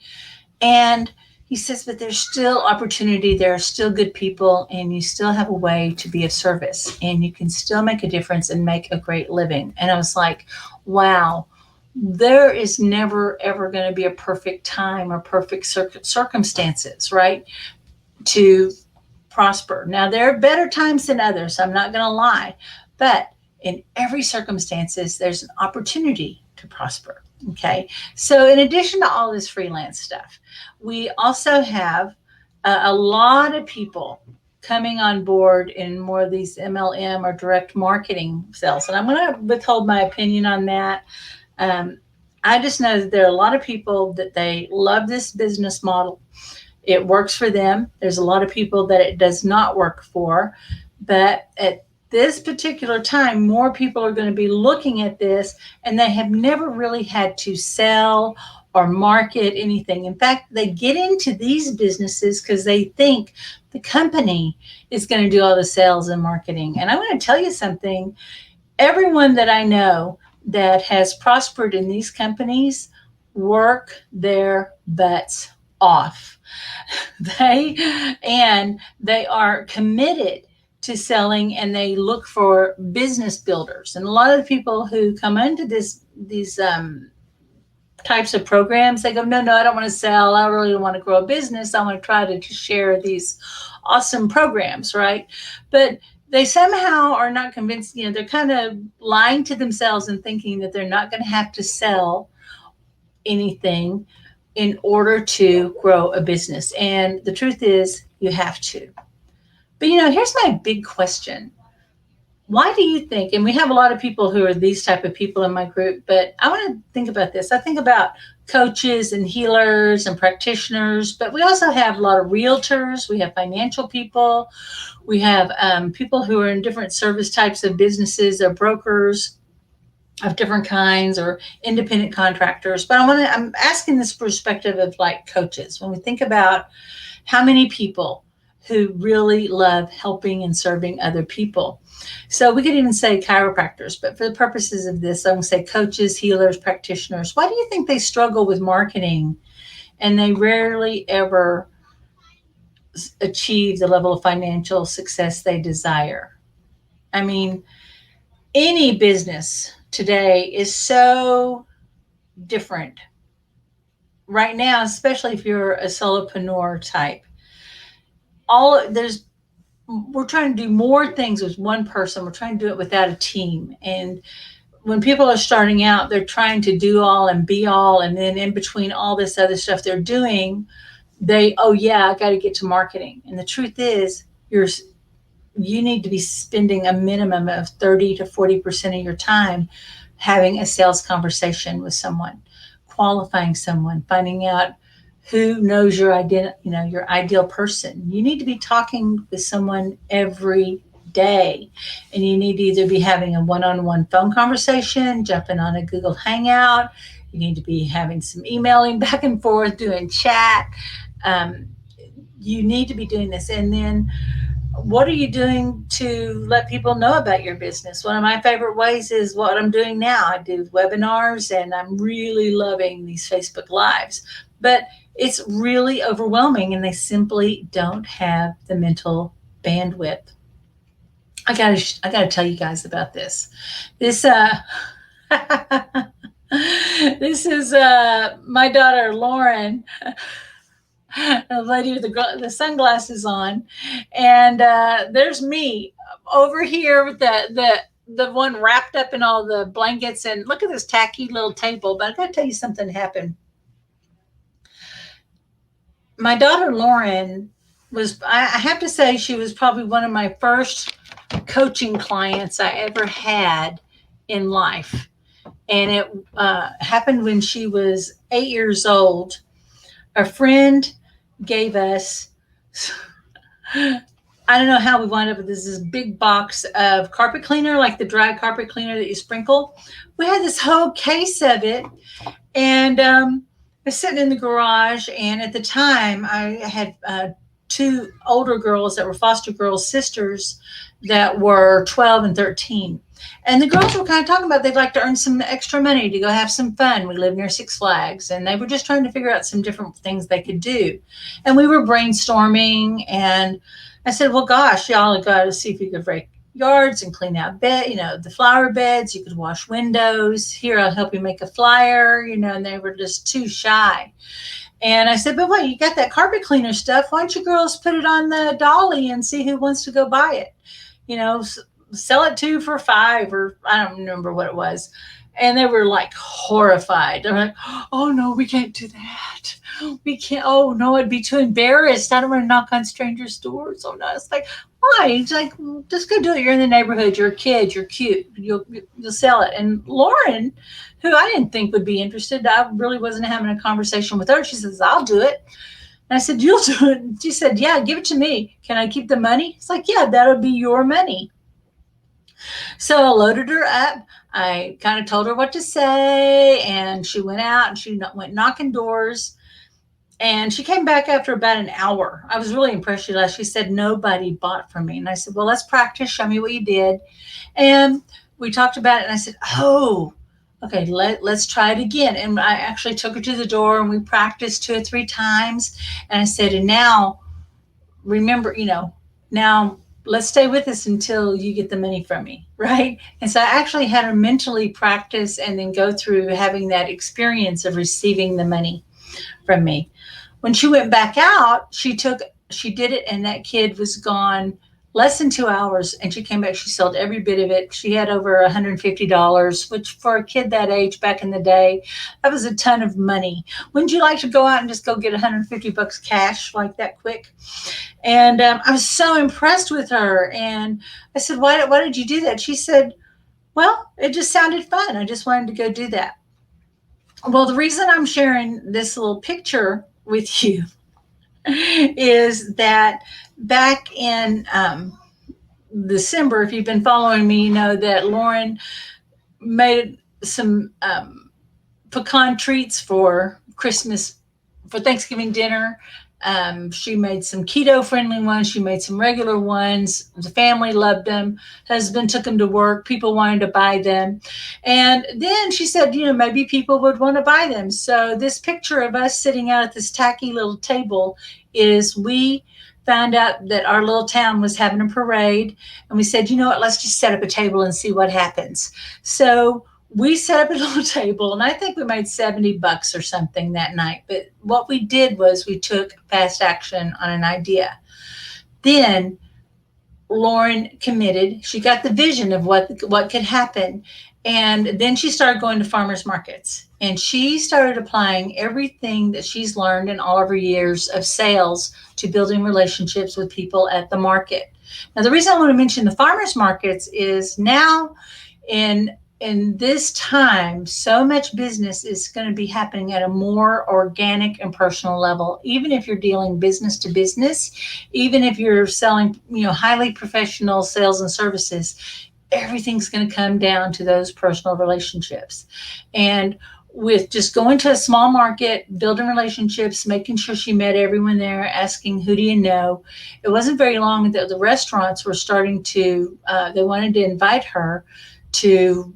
And he says, but there's still opportunity. There are still good people, and you still have a way to be of service, and you can still make a difference and make a great living. And I was like, wow, there is never, ever going to be a perfect time or perfect circumstances, right, to prosper. Now, there are better times than others. I'm not going to lie. But in every circumstances, there's an opportunity to prosper. Okay. So in addition to all this freelance stuff, we also have a lot of people coming on board in more of these MLM or direct marketing sales. And I'm going to withhold my opinion on that. I just know that there are a lot of people that they love this business model. It works for them. There's a lot of people that it does not work for. But at this particular time, more people are going to be looking at this, and they have never really had to sell or market anything. In fact, they get into these businesses because they think the company is going to do all the sales and marketing. And I want to tell you something. Everyone that I know that has prospered in these companies work their butts off. They are committed to selling, and they look for business builders. And a lot of the people who come into these types of programs, they go, no, I don't want to sell. I really don't want to grow a business. I want to try to share these awesome programs, right? But they somehow are not convinced, they're kind of lying to themselves and thinking that they're not going to have to sell anything in order to grow a business. And the truth is, you have to. But, here's my big question. Why do you think, and we have a lot of people who are these type of people in my group, but I want to think about this. I think about coaches and healers and practitioners, but we also have a lot of realtors. We have financial people. We have people who are in different service types of businesses or brokers. of different kinds, or independent contractors. But I'm asking this perspective of like coaches. When we think about how many people who really love helping and serving other people. So we could even say chiropractors, but for the purposes of this, I'm going to say coaches, healers, practitioners. Why do you think they struggle with marketing and they rarely ever achieve the level of financial success they desire? I mean, any business today is so different right now, especially if you're a solopreneur type. All there's We're trying to do more things with one person. We're trying to do it without a team. And when people are starting out, they're trying to do all and be all, and then in between all this other stuff they're doing, oh yeah, I got to get to marketing. And the truth is, you need to be spending a minimum of 30 to 40% of your time having a sales conversation with someone, qualifying someone, finding out who knows your your ideal person. You need to be talking with someone every day, and you need to either be having a one-on-one phone conversation, jumping on a Google Hangout. You need to be having some emailing back and forth, doing chat. Um, you need to be doing this, and then what are you doing to let people know about your business? One of my favorite ways is what I'm doing now. I do webinars, and I'm really loving these Facebook Lives, but it's really overwhelming and they simply don't have the mental bandwidth. I gotta tell you guys about this. This this is my daughter Lauren, the lady with the sunglasses on, and there's me over here with the one wrapped up in all the blankets. And look at this tacky little table. But I got to tell you something happened. My daughter Lauren I have to say, she was probably one of my first coaching clients I ever had in life, and it happened when she was 8 years old. A friend gave us, I don't know how we wound up with this big box of carpet cleaner, like the dry carpet cleaner that you sprinkle. We had this whole case of it, and I was sitting in the garage. And at the time, I had two older girls that were foster girls, sisters that were 12 and 13. And the girls were kind of talking about they'd like to earn some extra money to go have some fun. We live near Six Flags, and they were just trying to figure out some different things they could do. And we were brainstorming, and I said, well, gosh, y'all got to see if you could rake yards and clean out the flower beds. You could wash windows. Here, I'll help you make a flyer, and they were just too shy. And I said, but wait, you got that carpet cleaner stuff. Why don't you girls put it on the dolly and see who wants to go buy it? Sell it 2 for $5, or I don't remember what it was. And they were like horrified. They're like, oh no, we can't do that. We can't. Oh no, I'd be too embarrassed. I don't want to knock on strangers' doors. Oh no. It's like, why? It's like, just go do it. You're in the neighborhood. You're a kid. You're cute. You'll sell it. And Lauren, who I didn't think would be interested, I really wasn't having a conversation with her. She says, I'll do it. And I said, you'll do it. She said, yeah, give it to me. Can I keep the money? It's like, yeah, that'll be your money. So I loaded her up. I kind of told her what to say, and she went out and she went knocking doors. And she came back after about an hour. I was really impressed. She said, nobody bought from me. And I said, well, let's practice. Show me what you did. And we talked about it. And I said, oh, okay, let's try it again. And I actually took her to the door, and we practiced 2 or 3 times. And I said, and now remember, now let's stay with us until you get the money from me, right? And so I actually had her mentally practice and then go through having that experience of receiving the money from me. When she went back out, she did it, and that kid was gone less than 2 hours, and she came back. She sold every bit of it. She had over $150, which for a kid that age back in the day, that was a ton of money. Wouldn't you like to go out and just go get $150 cash like that quick? And I was so impressed with her. And I said, why did you do that? She said, well, it just sounded fun. I just wanted to go do that. Well, the reason I'm sharing this little picture with you is that back in December, if you've been following me, you know that Lauren made some pecan treats for Christmas, for Thanksgiving dinner. She made some keto friendly ones. She made some regular ones. The family loved them. Husband took them to work. People wanted to buy them. And then she said, maybe people would want to buy them. So this picture of us sitting out at this tacky little table is we found out that our little town was having a parade. And we said, you know what, let's just set up a table and see what happens. So we set up a little table, and I think we made $70 or something that night. But what we did was we took fast action on an idea. Then Lauren committed. She got the vision of what could happen. And then she started going to farmers markets, and she started applying everything that she's learned in all of her years of sales to building relationships with people at the market. Now, the reason I want to mention the farmers markets is now in this time, so much business is going to be happening at a more organic and personal level. Even if you're dealing business to business, even if you're selling, highly professional sales and services, everything's going to come down to those personal relationships. And with just going to a small market, building relationships, making sure she met everyone there, asking, who do you know? It wasn't very long that the restaurants were starting to, they wanted to invite her to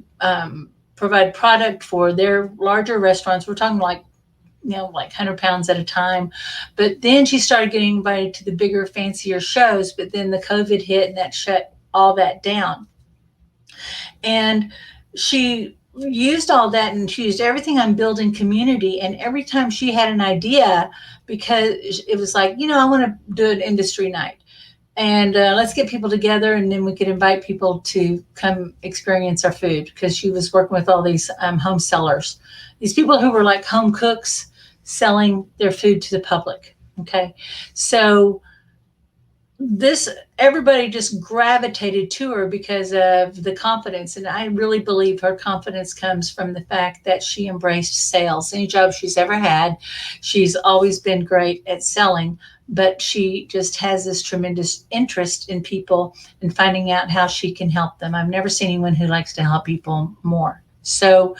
provide product for their larger restaurants. We're talking like 100 pounds at a time. But then she started getting invited to the bigger, fancier shows. But then the COVID hit and that shut all that down. And she used all that, and she used everything on building community. And every time she had an idea, because it was like, I want to do an industry night. And let's get people together, and then we could invite people to come experience our food, because she was working with all these home sellers, these people who were like home cooks selling their food to the public. Okay. So everybody just gravitated to her because of the confidence. And I really believe her confidence comes from the fact that she embraced sales. Any job she's ever had, she's always been great at selling, but she just has this tremendous interest in people and finding out how she can help them. I've never seen anyone who likes to help people more. So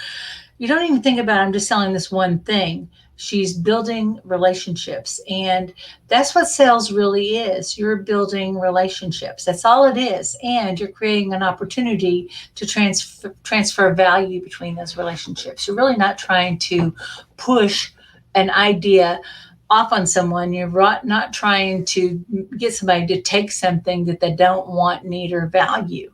you don't even think about, I'm just selling this one thing. She's building relationships, and that's what sales really is. You're building relationships. That's all it is. And you're creating an opportunity to transfer value between those relationships. You're really not trying to push an idea off on someone. You're not trying to get somebody to take something that they don't want, need, or value.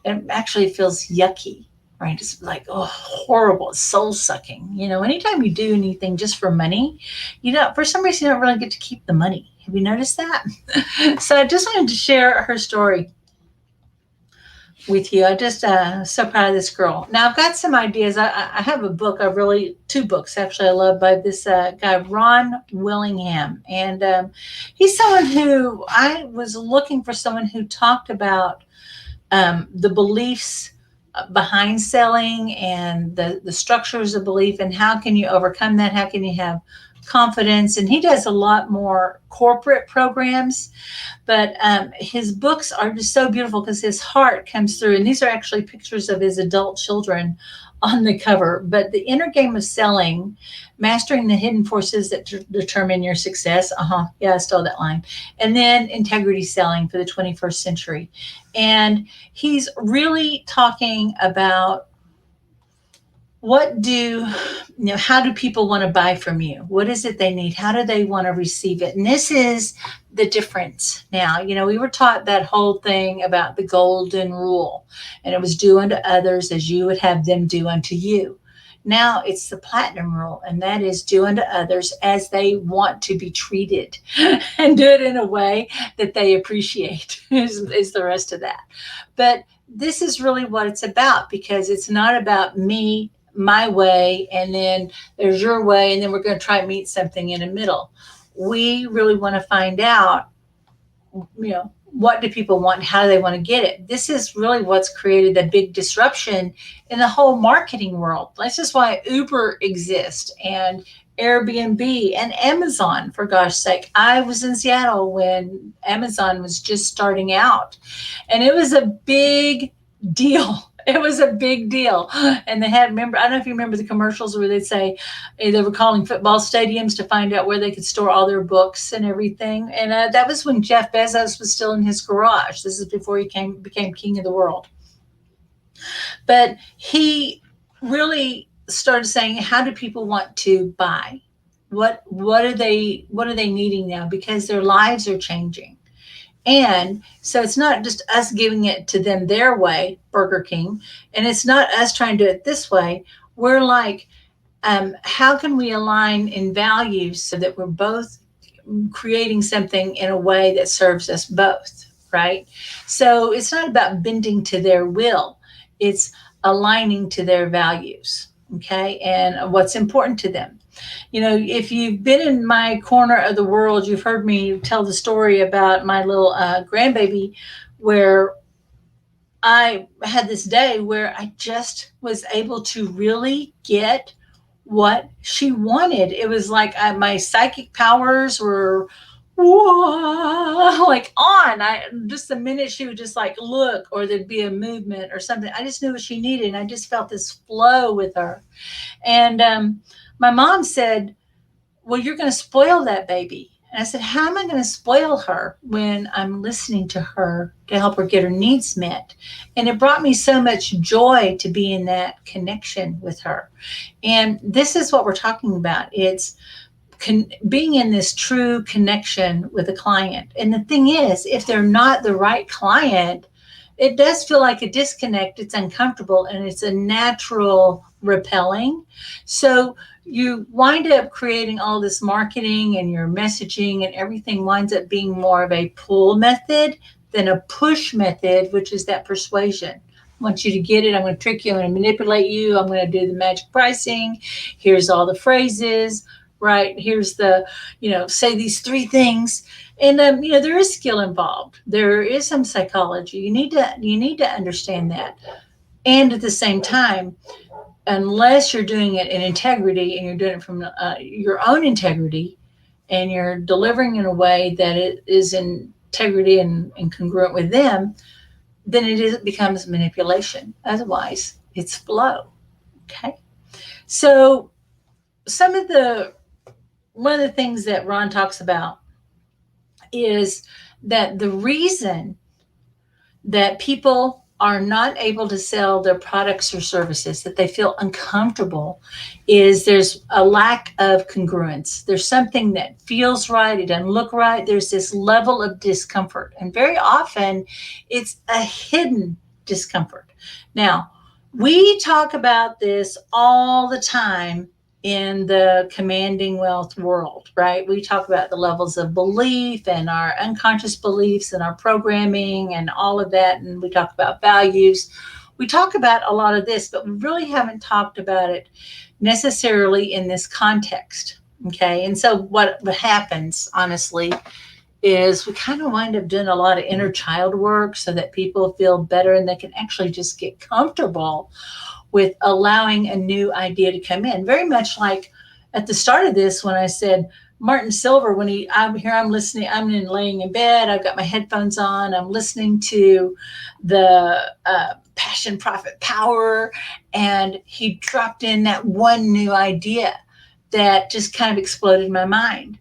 It actually feels yucky. Right? It's like, horrible. It's soul sucking. Anytime you do anything just for money, for some reason, you don't really get to keep the money. Have you noticed that? So I just wanted to share her story with you. I just so proud of this girl. Now I've got some ideas. I have a book. Two books actually I love by this guy, Ron Willingham. And he's someone who I was looking for, someone who talked about the beliefs behind selling and the structures of belief, and how can you overcome that? How can you have confidence? And he does a lot more corporate programs, but his books are just so beautiful because his heart comes through. And these are actually pictures of his adult children on the cover. But the inner game of selling, mastering the hidden forces that determine your success. Yeah, I stole that line. And then integrity selling for the 21st century. And he's really talking about how do people want to buy from you? What is it they need? How do they want to receive it? And this is the difference now. We were taught that whole thing about the golden rule, and it was do unto others as you would have them do unto you. Now it's the platinum rule, and that is do unto others as they want to be treated, and do it in a way that they appreciate is the rest of that. But this is really what it's about, because it's not about me, my way, and then there's your way, and then we're going to try to meet something in the middle. We really want to find out, what do people want? How do they want to get it? This is really what's created the big disruption in the whole marketing world. That's just why Uber exists, and Airbnb and Amazon, for gosh sake. I was in Seattle when Amazon was just starting out, and it was a big deal It was a big deal. And they had, remember, I don't know if you remember the commercials where they'd say they were calling football stadiums to find out where they could store all their books and everything. And that was when Jeff Bezos was still in his garage. This is before he became king of the world. But he really started saying, how do people want to buy? What are they needing now? Because their lives are changing. And so it's not just us giving it to them their way, Burger King, and it's not us trying to do it this way. We're like, how can we align in values so that we're both creating something in a way that serves us both, right? So it's not about bending to their will, it's aligning to their values, okay, and what's important to them. You know, if you've been in my corner of the world, you've heard me tell the story about my little grandbaby, where I had this day where I just was able to really get what she wanted. It was like my psychic powers were whoa, like on. I just the minute she would just like look, or there'd be a movement or something, I just knew what she needed. And I just felt this flow with her. And my mom said, well, you're going to spoil that baby. And I said, how am I going to spoil her when I'm listening to her to help her get her needs met? And it brought me so much joy to be in that connection with her. And this is what we're talking about. It's being in this true connection with a client. And the thing is, if they're not the right client, it does feel like a disconnect. It's uncomfortable and it's a natural repelling. So you wind up creating all this marketing and your messaging and everything winds up being more of a pull method than a push method, which is that persuasion. I want you to get it. I'm going to trick you. I'm going to manipulate you. I'm going to do the magic pricing. Here's all the phrases, right? Here's the, say these 3 things. And, there is skill involved. There is some psychology. You need to understand that. And at the same time, unless you're doing it in integrity and you're doing it from your own integrity and you're delivering in a way that it is in integrity and congruent with them, then it becomes manipulation. Otherwise, it's flow. Okay. So one of the things that Ron talks about is that the reason that people are not able to sell their products or services, that they feel uncomfortable, is there's a lack of congruence. There's something that feels right, it doesn't look right. There's this level of discomfort. And very often it's a hidden discomfort. Now, we talk about this all the time in the commanding wealth world, right? We talk about the levels of belief and our unconscious beliefs and our programming and all of that. And we talk about values. We talk about a lot of this, but we really haven't talked about it necessarily in this context. Okay. And so what happens, honestly, is we kind of wind up doing a lot of inner child work so that people feel better and they can actually just get comfortable with allowing a new idea to come in. Very much like at the start of this, when I said Martin Silver, I'm listening, I'm laying in bed, I've got my headphones on, I'm listening to the Passion, Profit, Power, and he dropped in that one new idea that just kind of exploded my mind.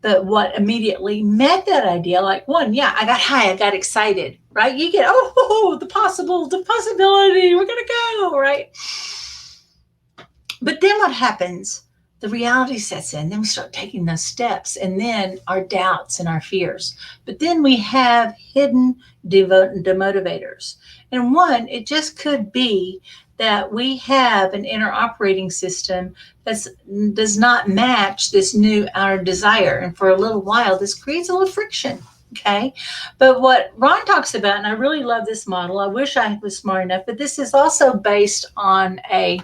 But what immediately met that idea, like I got high, I got excited, right? You get, the possibility, we're going to go, right? But then what happens? The reality sets in, then we start taking those steps, and then our doubts and our fears. But then we have hidden demotivators. And one, it just could be that we have an inner operating system that does not match this new outer desire. And for a little while, this creates a little friction. Okay. But what Ron talks about, and I really love this model, I wish I was smart enough, but this is also based on a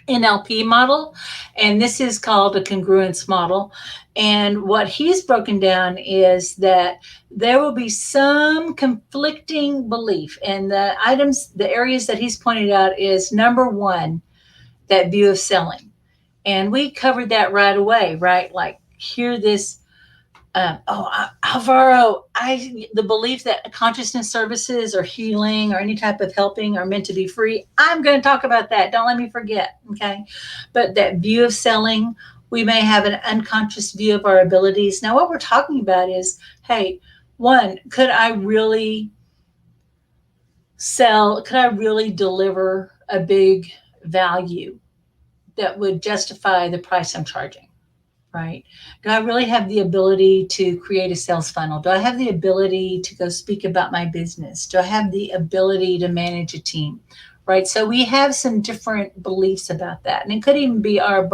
NLP model, and this is called a congruence model. And what he's broken down is that there will be some conflicting belief, and the areas that he's pointed out is number 1, that view of selling. And we covered that right away, right? Like, hear this Alvaro, the belief that consciousness services or healing or any type of helping are meant to be free. I'm going to talk about that. Don't let me forget. Okay. But that view of selling, we may have an unconscious view of our abilities. Now, what we're talking about is, hey, one, could I really sell? Could I really deliver a big value that would justify the price I'm charging? Right? Do I really have the ability to create a sales funnel? Do I have the ability to go speak about my business? Do I have the ability to manage a team? Right. So we have some different beliefs about that. And it could even be our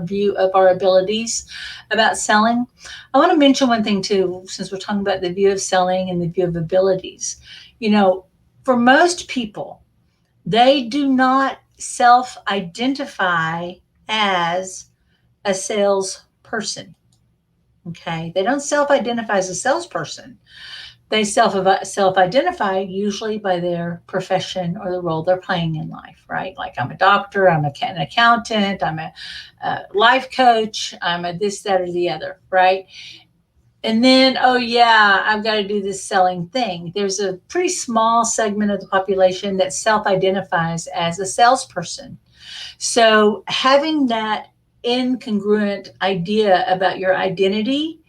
view of our abilities about selling. I want to mention one thing too, since we're talking about the view of selling and the view of abilities. You know, for most people, they do not self identify as a salesperson. Okay. They don't self identify as a salesperson. They self identify usually by their profession or the role they're playing in life, right? Like I'm a doctor, I'm an accountant, I'm a life coach, I'm a this, that, or the other, right? And then, oh yeah, I've got to do this selling thing. There's a pretty small segment of the population that self identifies as a salesperson. So having that incongruent idea about your identity,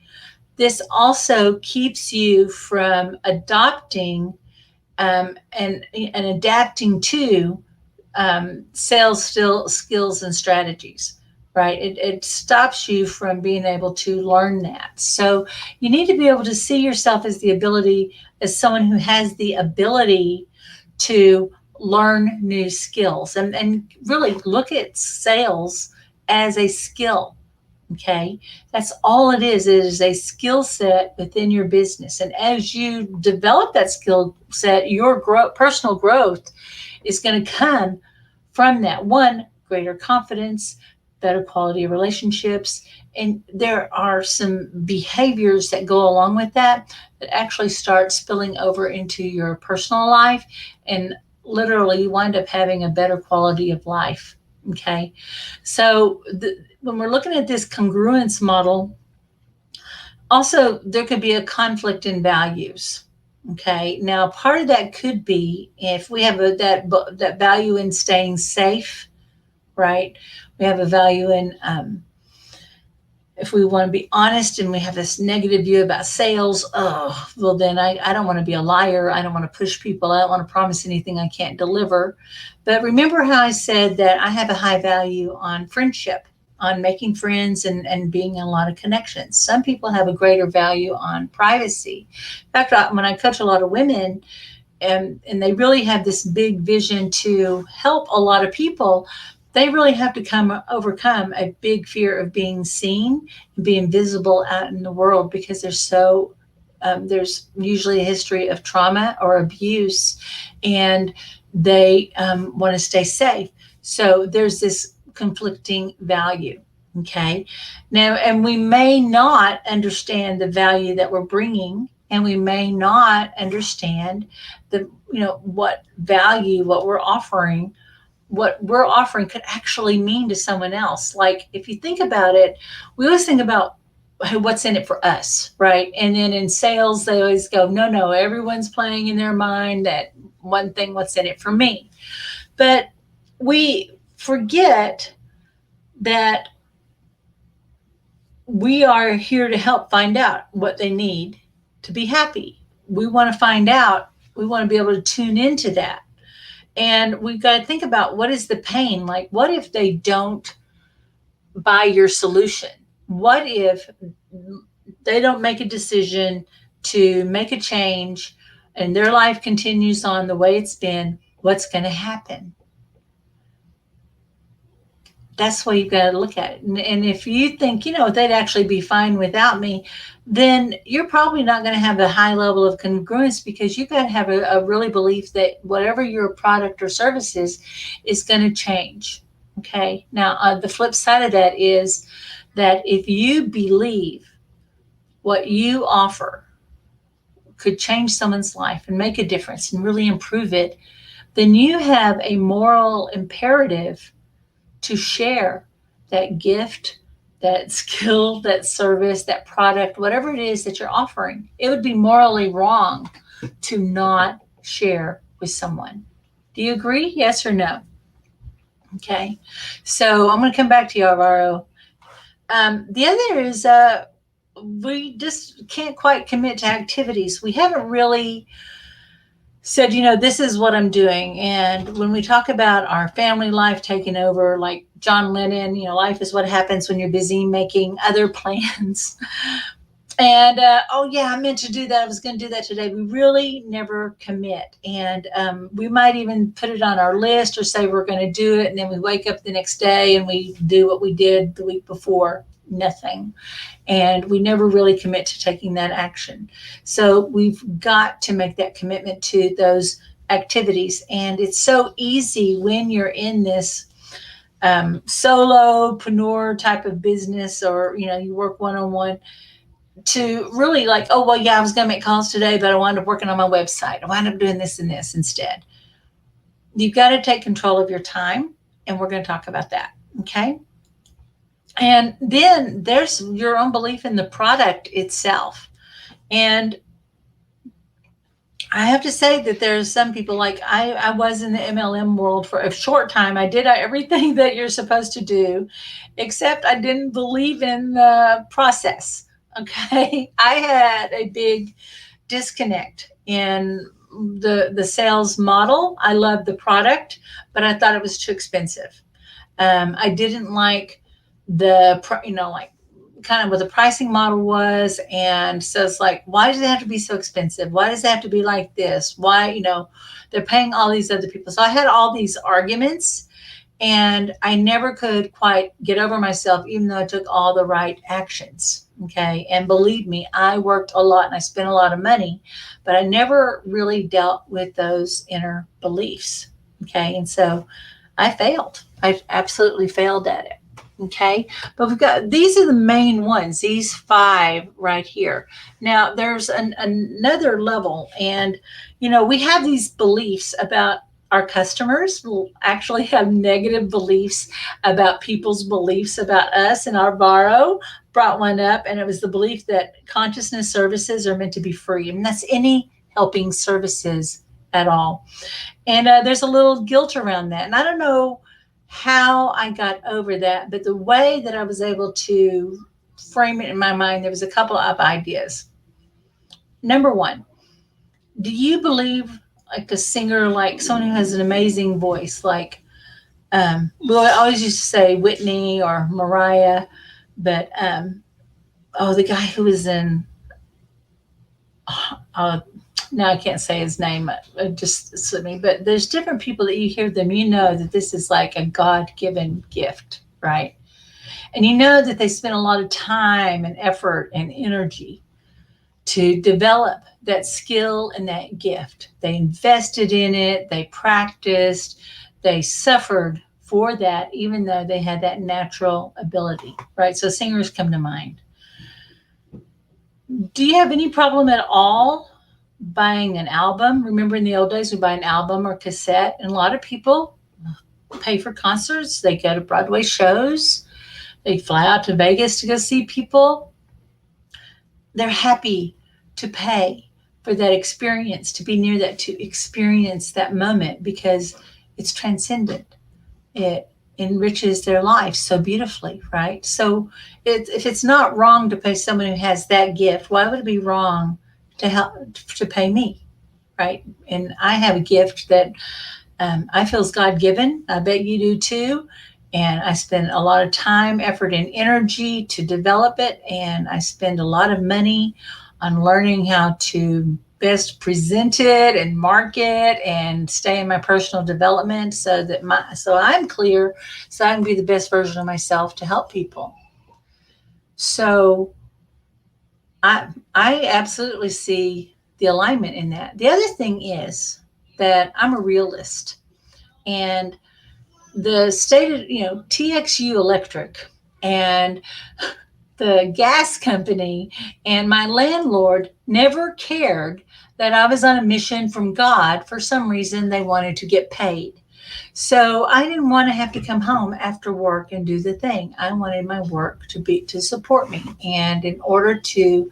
this also keeps you from adopting and adapting to sales skills and strategies, right? It stops you from being able to learn that. So you need to be able to see yourself as someone who has the ability to learn new skills and really look at sales as a skill. Okay. That's all it is. It is a skill set within your business. And as you develop that skill set, your personal growth is going to come from that. One, greater confidence, better quality of relationships. And there are some behaviors that go along with that actually start spilling over into your personal life. And literally, you wind up having a better quality of life. Okay. So when we're looking at this congruence model, also there could be a conflict in values. Okay. Now, part of that could be if we have that value in staying safe, right? We have a value in if we want to be honest and we have this negative view about sales, oh, well, then I don't want to be a liar. I don't want to push people. I don't want to promise anything I can't deliver. But remember how I said that I have a high value on friendship, on making friends and being in a lot of connections. Some people have a greater value on privacy. In fact, when I coach a lot of women, and they really have this big vision to help a lot of people, they really have to overcome a big fear of being seen and being visible out in the world because there's usually a history of trauma or abuse, and they want to stay safe. So there's this conflicting value. Okay. Now, and we may not understand the value that we're bringing, and we may not understand what value, what we're offering could actually mean to someone else. Like if you think about it, we always think about what's in it for us, right? And then in sales, they always go, no, everyone's playing in their mind that one thing, what's in it for me. But we forget that we are here to help find out what they need to be happy. We want to find out, we want to be able to tune into that. And we've got to think about what is the pain? Like, what if they don't buy your solution? What if they don't make a decision to make a change and their life continues on the way it's been? What's going to happen? That's the way you've got to look at it. And if you think, they'd actually be fine without me, then you're probably not going to have a high level of congruence because you've got to have a really belief that whatever your product or service is going to change. Okay. Now, the flip side of that is that if you believe what you offer could change someone's life and make a difference and really improve it, then you have a moral imperative to share that gift that skill, that service, that product, whatever it is that you're offering. It would be morally wrong to not share with someone. Do you agree? Yes or no? Okay. So I'm going to come back to you, Alvaro. The other is we just can't quite commit to activities. We haven't really said, this is what I'm doing. And when we talk about our family life taking over, like John Lennon, life is what happens when you're busy making other plans. And oh yeah, I meant to do that. I was going to do that today. We really never commit, and we might even put it on our list or say we're going to do it, and then we wake up the next day and we do what we did the week before. Nothing, and we never really commit to taking that action. So we've got to make that commitment to those activities, and it's so easy when you're in this solopreneur type of business, or you work one-on-one, to really like, oh, well, yeah, I was going to make calls today, but I wound up working on my website. I wound up doing this and this instead. You've got to take control of your time, and we're going to talk about that. Okay. And then there's your own belief in the product itself. And I have to say that there's some people, like I was in the MLM world for a short time. I did everything that you're supposed to do, except I didn't believe in the process. Okay. I had a big disconnect in the sales model. I loved the product, but I thought it was too expensive. I didn't like like kind of what the pricing model was. And so it's like, why does it have to be so expensive? Why does it have to be like this? Why, they're paying all these other people. So I had all these arguments, and I never could quite get over myself, even though I took all the right actions. Okay. And believe me, I worked a lot and I spent a lot of money, but I never really dealt with those inner beliefs. Okay. And so I failed. I absolutely failed at it. Okay. But these are the main ones, these 5 right here. Now there's another level, and, we have these beliefs about our customers. Will actually have negative beliefs about people's beliefs about us. And Alvaro brought one up, and it was the belief that consciousness services are meant to be free. And that's any helping services at all. And there's a little guilt around that. And I don't know how I got over that, but the way that I was able to frame it in my mind, there was a couple of ideas. Number one, do you believe like a singer, like someone who has an amazing voice, like we always used to say Whitney or Mariah, but the guy who was in now I can't say his name, it just slipped me, but there's different people that you hear them, that this is like a God-given gift, right? And that they spend a lot of time and effort and energy to develop that skill and that gift. They invested in it, they practiced, they suffered for that, even though they had that natural ability, right? So singers come to mind. Do you have any problem at all buying an album? Remember in the old days, we buy an album or cassette, and a lot of people pay for concerts. They go to Broadway shows. They fly out to Vegas to go see people. They're happy to pay for that experience, to be near that, to experience that moment, because it's transcendent. It enriches their life so beautifully, right? So if it's not wrong to pay someone who has that gift, why would it be wrong to pay me, right? And I have a gift that I feel is God-given. I bet you do too. And I spend a lot of time, effort, and energy to develop it. And I spend a lot of money on learning how to best present it and market and stay in my personal development so I'm clear, so I can be the best version of myself to help people. So I absolutely see the alignment in that. The other thing is that I'm a realist, and the state of, TXU Electric and the gas company and my landlord never cared that I was on a mission from God. For some reason, they wanted to get paid. So I didn't want to have to come home after work and do the thing. I wanted my work to support me. And in order to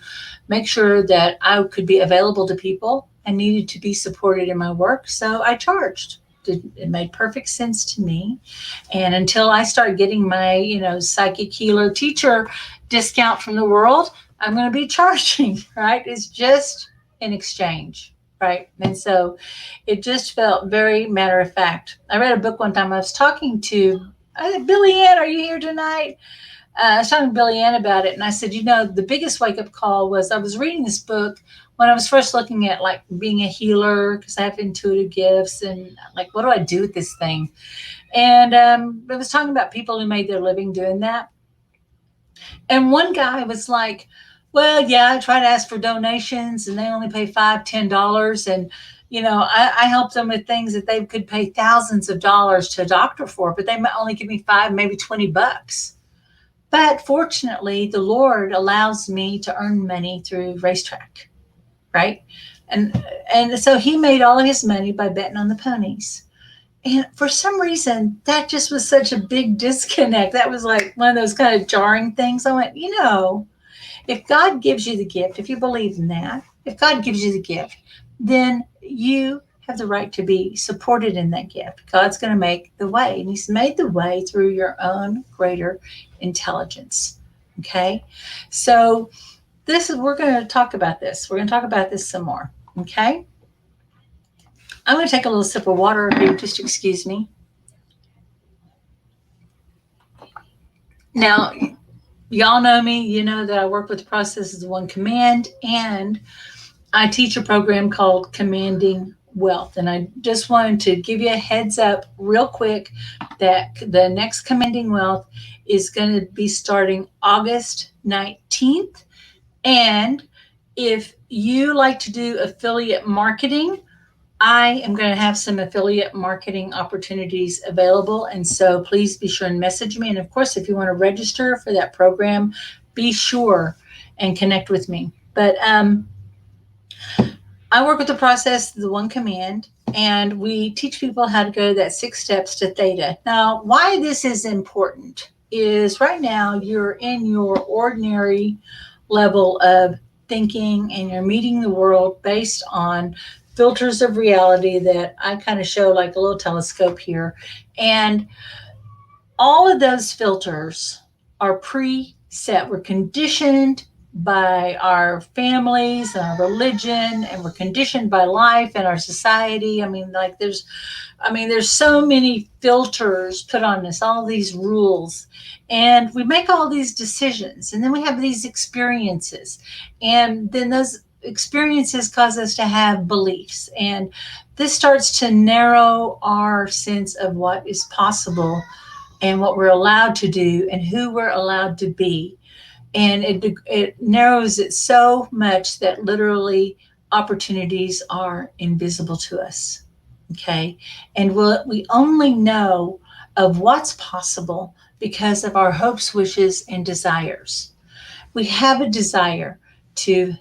make sure that I could be available to people, I needed to be supported in my work. So I charged. It made perfect sense to me. And until I start getting my, psychic healer teacher discount from the world, I'm going to be charging, right? It's just an exchange, right? And so it just felt very matter of fact. I read a book one time. I was talking to Billy Ann, are you here tonight? I was talking to Billy Ann about it, and I said, the biggest wake up call was I was reading this book when I was first looking at like being a healer because I have intuitive gifts and like, what do I do with this thing? And it was talking about people who made their living doing that. And one guy was like, well, yeah, I try to ask for donations and they only pay $5, $10. And, I help them with things that they could pay thousands of dollars to a doctor for, but they might only give me $5, maybe $20. But fortunately, the Lord allows me to earn money through racetrack, right? And so he made all of his money by betting on the ponies. And for some reason, that just was such a big disconnect. That was like one of those kind of jarring things. I went, if God gives you the gift, if you believe in that, if God gives you the gift, then you have the right to be supported in that gift. God's going to make the way, and He's made the way through your own greater intelligence. Okay? So we're going to talk about this. We're going to talk about this some more. Okay? I'm going to take a little sip of water. If you just excuse me. Now, y'all know me. You know that I work with the processes of one command, and I teach a program called Commanding Wealth. And I just wanted to give you a heads up real quick that the next Commanding Wealth is going to be starting August 19th. And if you like to do affiliate marketing, I am going to have some affiliate marketing opportunities available. And so please be sure and message me. And of course, if you want to register for that program, be sure and connect with me. But I work with the process, the one command, and we teach people how to go that 6 steps to theta. Now, why this is important is right now you're in your ordinary level of thinking and you're meeting the world based on filters of reality that I kind of show like a little telescope here. And all of those filters are preset. We're conditioned by our families and our religion, and we're conditioned by life and our society. There's so many filters put on us, all these rules, and we make all these decisions, and then we have these experiences, and then those experiences cause us to have beliefs, and this starts to narrow our sense of what is possible and what we're allowed to do and who we're allowed to be. And it narrows it so much that literally opportunities are invisible to us. Okay. And we only know of what's possible because of our hopes, wishes, and desires. We have a desire to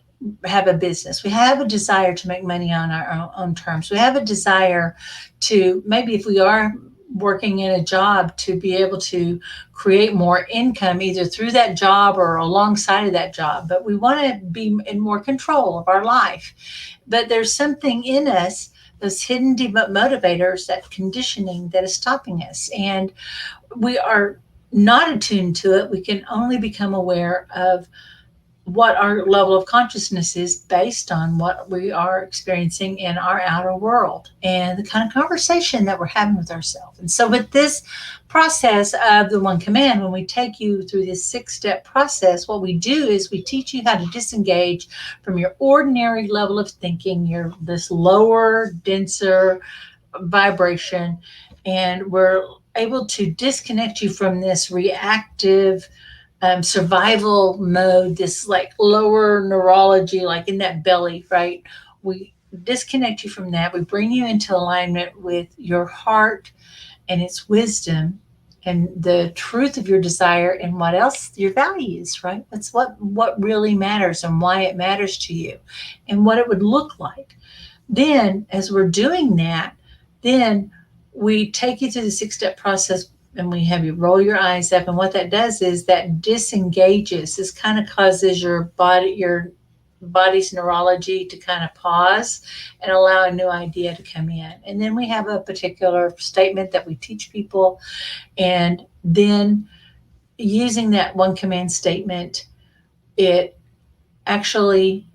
have a business. We have a desire to make money on our own terms. We have a desire to, maybe if we are working in a job, to be able to create more income either through that job or alongside of that job. But we want to be in more control of our life. But there's something in us, those hidden motivators, that conditioning that is stopping us. And we are not attuned to it. We can only become aware of what our level of consciousness is based on what we are experiencing in our outer world and the kind of conversation that we're having with ourselves. And so with this process of the one command, when we take you through this 6-step process, what we do is we teach you how to disengage from your ordinary level of thinking, this lower, denser vibration, and we're able to disconnect you from this reactive survival mode, this like lower neurology, like in that belly, right? We disconnect you from that. We bring you into alignment with your heart and its wisdom and the truth of your desire and what else your values, right? That's what really matters and why it matters to you and what it would look like. Then as we're doing that, then we take you through the 6-step process and we have you roll your eyes up. And what that does is that disengages. This kind of causes your body's neurology to kind of pause and allow a new idea to come in. And then we have a particular statement that we teach people. And then using that one command statement, it actually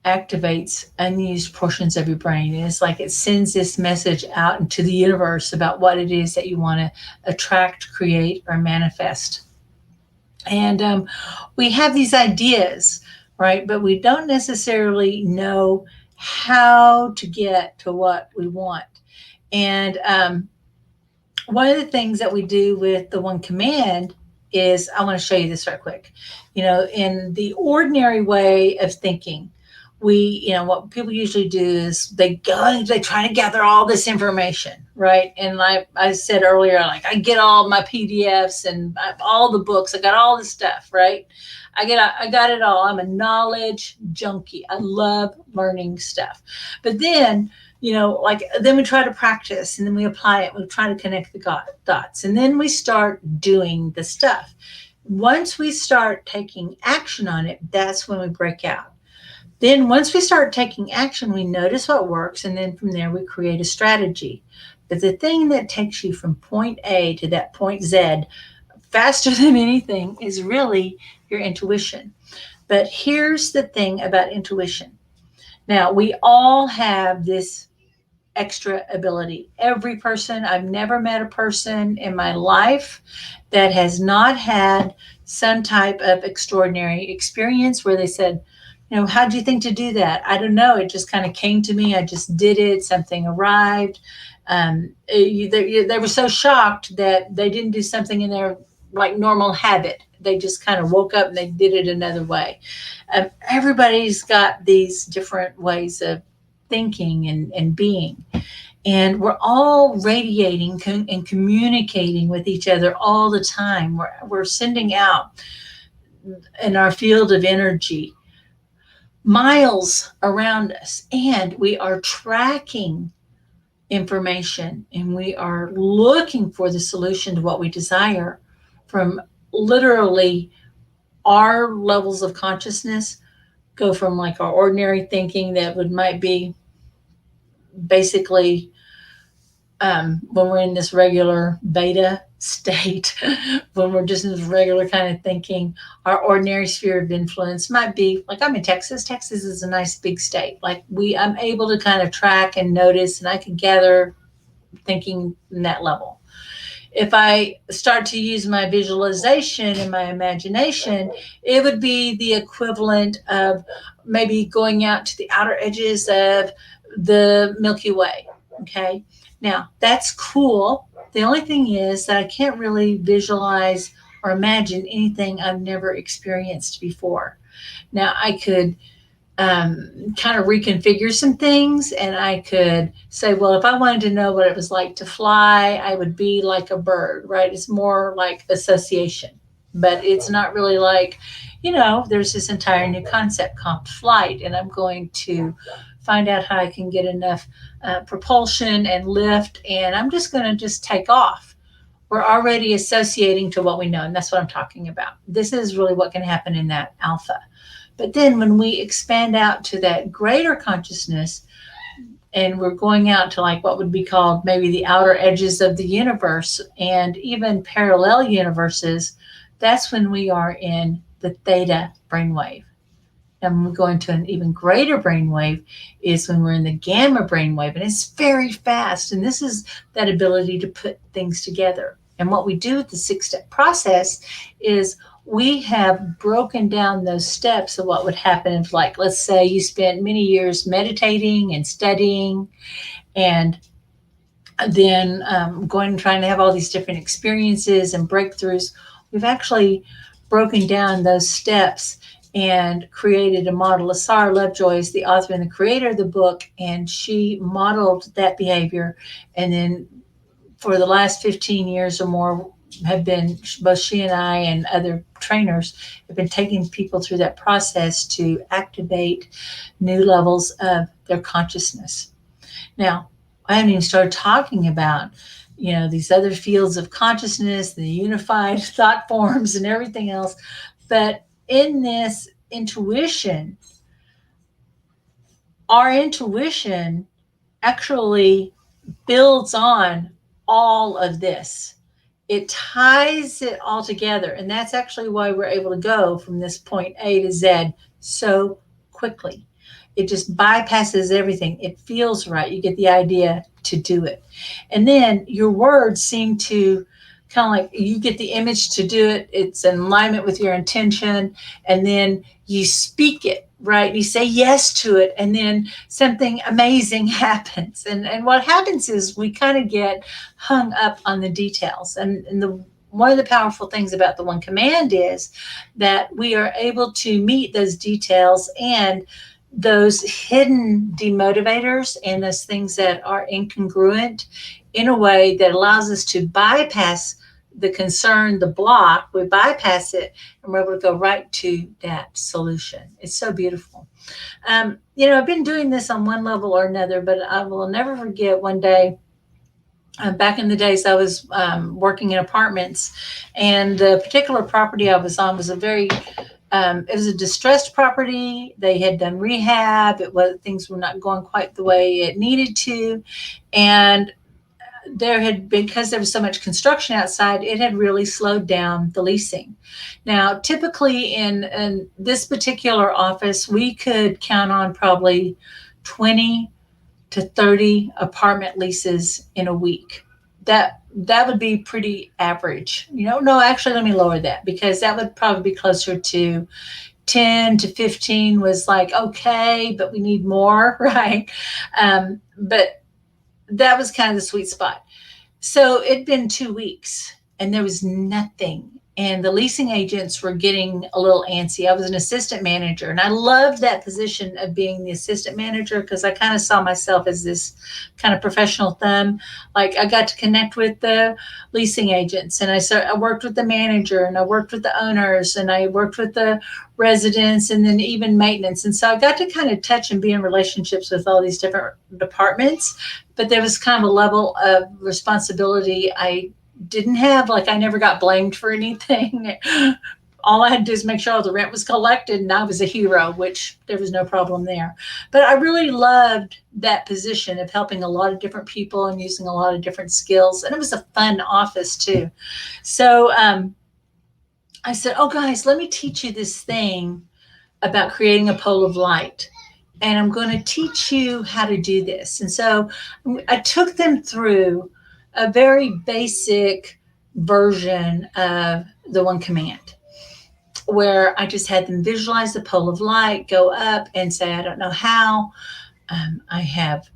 activates unused portions of your brain. And it's like it sends this message out into the universe about what it is that you want to attract, create, or manifest. And we have these ideas, right? But we don't necessarily know how to get to what we want. And one of the things that we do with the one command is, I want to show you this right quick. In the ordinary way of thinking, what people usually do is they try to gather all this information, right? And like I said earlier, like I get all my PDFs and all the books. I got all the stuff, right? I got it all. I'm a knowledge junkie. I love learning stuff. But then, then we try to practice and then we apply it. We try to connect the dots and then we start doing the stuff. Once we start taking action on it, that's when we break out. Then once we start taking action, we notice what works. And then from there, we create a strategy. But the thing that takes you from point A to that point Z faster than anything is really your intuition. But here's the thing about intuition. Now, we all have this extra ability. Every person, I've never met a person in my life that has not had some type of extraordinary experience where they said, how'd you think to do that? I don't know. It just kind of came to me. I just did it. Something arrived. They were so shocked that they didn't do something in their like normal habit. They just kind of woke up and they did it another way. Everybody's got these different ways of thinking and being. And we're all radiating and communicating with each other all the time. We're sending out in our field of energy miles around us, and we are tracking information and we are looking for the solution to what we desire from literally our levels of consciousness go from like our ordinary thinking that might be basically when we're in this regular beta state, when we're just in this regular kind of thinking, our ordinary sphere of influence might be like, I'm in Texas. Texas is a nice big state. Like I'm able to kind of track and notice, and I can gather thinking in that level. If I start to use my visualization and my imagination, it would be the equivalent of maybe going out to the outer edges of the Milky Way. Okay. Now that's cool. The only thing is that I can't really visualize or imagine anything I've never experienced before. Now I could kind of reconfigure some things, and I could say, well, if I wanted to know what it was like to fly, I would be like a bird, right? It's more like association, but it's not really like, there's this entire new concept called flight, and I'm going to find out how I can get enough propulsion and lift, and I'm just going to just take off. We're already associating to what we know, and that's what I'm talking about. This is really what can happen in that alpha. But then when we expand out to that greater consciousness, and we're going out to like what would be called maybe the outer edges of the universe and even parallel universes, that's when we are in the theta brainwave. And when we go into an even greater brainwave is when we're in the gamma brainwave, and it's very fast. And this is that ability to put things together. And what we do with the 6-step process is we have broken down those steps of what would happen if, like, let's say you spent many years meditating and studying and then going and trying to have all these different experiences and breakthroughs. We've actually broken down those steps and created a model. Sarah Lovejoy is the author and the creator of the book, and she modeled that behavior. And then for the last 15 years or more, have been, both she and I and other trainers have been taking people through that process to activate new levels of their consciousness. Now, I haven't even started talking about these other fields of consciousness, the unified thought forms and everything else. But in this intuition, our intuition actually builds on all of this. It ties it all together. And that's actually why we're able to go from this point A to Z so quickly. It just bypasses everything. It feels right. You get the idea to do it. And then your words seem to kind of like you get the image to do it. It's in alignment with your intention. And then you speak it, right? You say yes to it. And then something amazing happens. And what happens is we kind of get hung up on the details. And one of the powerful things about the one command is that we are able to meet those details and those hidden demotivators and those things that are incongruent in a way that allows us to bypass the concern, the block. We bypass it and we're able to go right to that solution. It's so beautiful. I've been doing this on one level or another, but I will never forget one day. Back in the days, I was working in apartments, and the particular property I was on was it was a distressed property. They had done rehab. Things were not going quite the way it needed to, and because there was so much construction outside, it had really slowed down the leasing. Now, typically in this particular office, we could count on probably 20 to 30 apartment leases in a week. That would be pretty average. No, actually, let me lower that, because that would probably be closer to 10 to 15 was like, okay, but we need more, right? But that was kind of the sweet spot. So it'd been 2 weeks and there was nothing. And the leasing agents were getting a little antsy. I was an assistant manager, and I loved that position of being the assistant manager because I kind of saw myself as this kind of professional thumb. Like, I got to connect with the leasing agents, and I worked with the manager, and I worked with the owners, and I worked with the residents, and then even maintenance. And so I got to kind of touch and be in relationships with all these different departments, but there was kind of a level of responsibility I didn't have. Like, I never got blamed for anything. All I had to do is make sure all the rent was collected, and I was a hero, which there was no problem there. But I really loved that position of helping a lot of different people and using a lot of different skills. And it was a fun office too. So I said, oh, guys, let me teach you this thing about creating a pole of light. And I'm going to teach you how to do this. And so I took them through a very basic version of the one command, where I just had them visualize the pole of light, go up and say, I don't know how. I have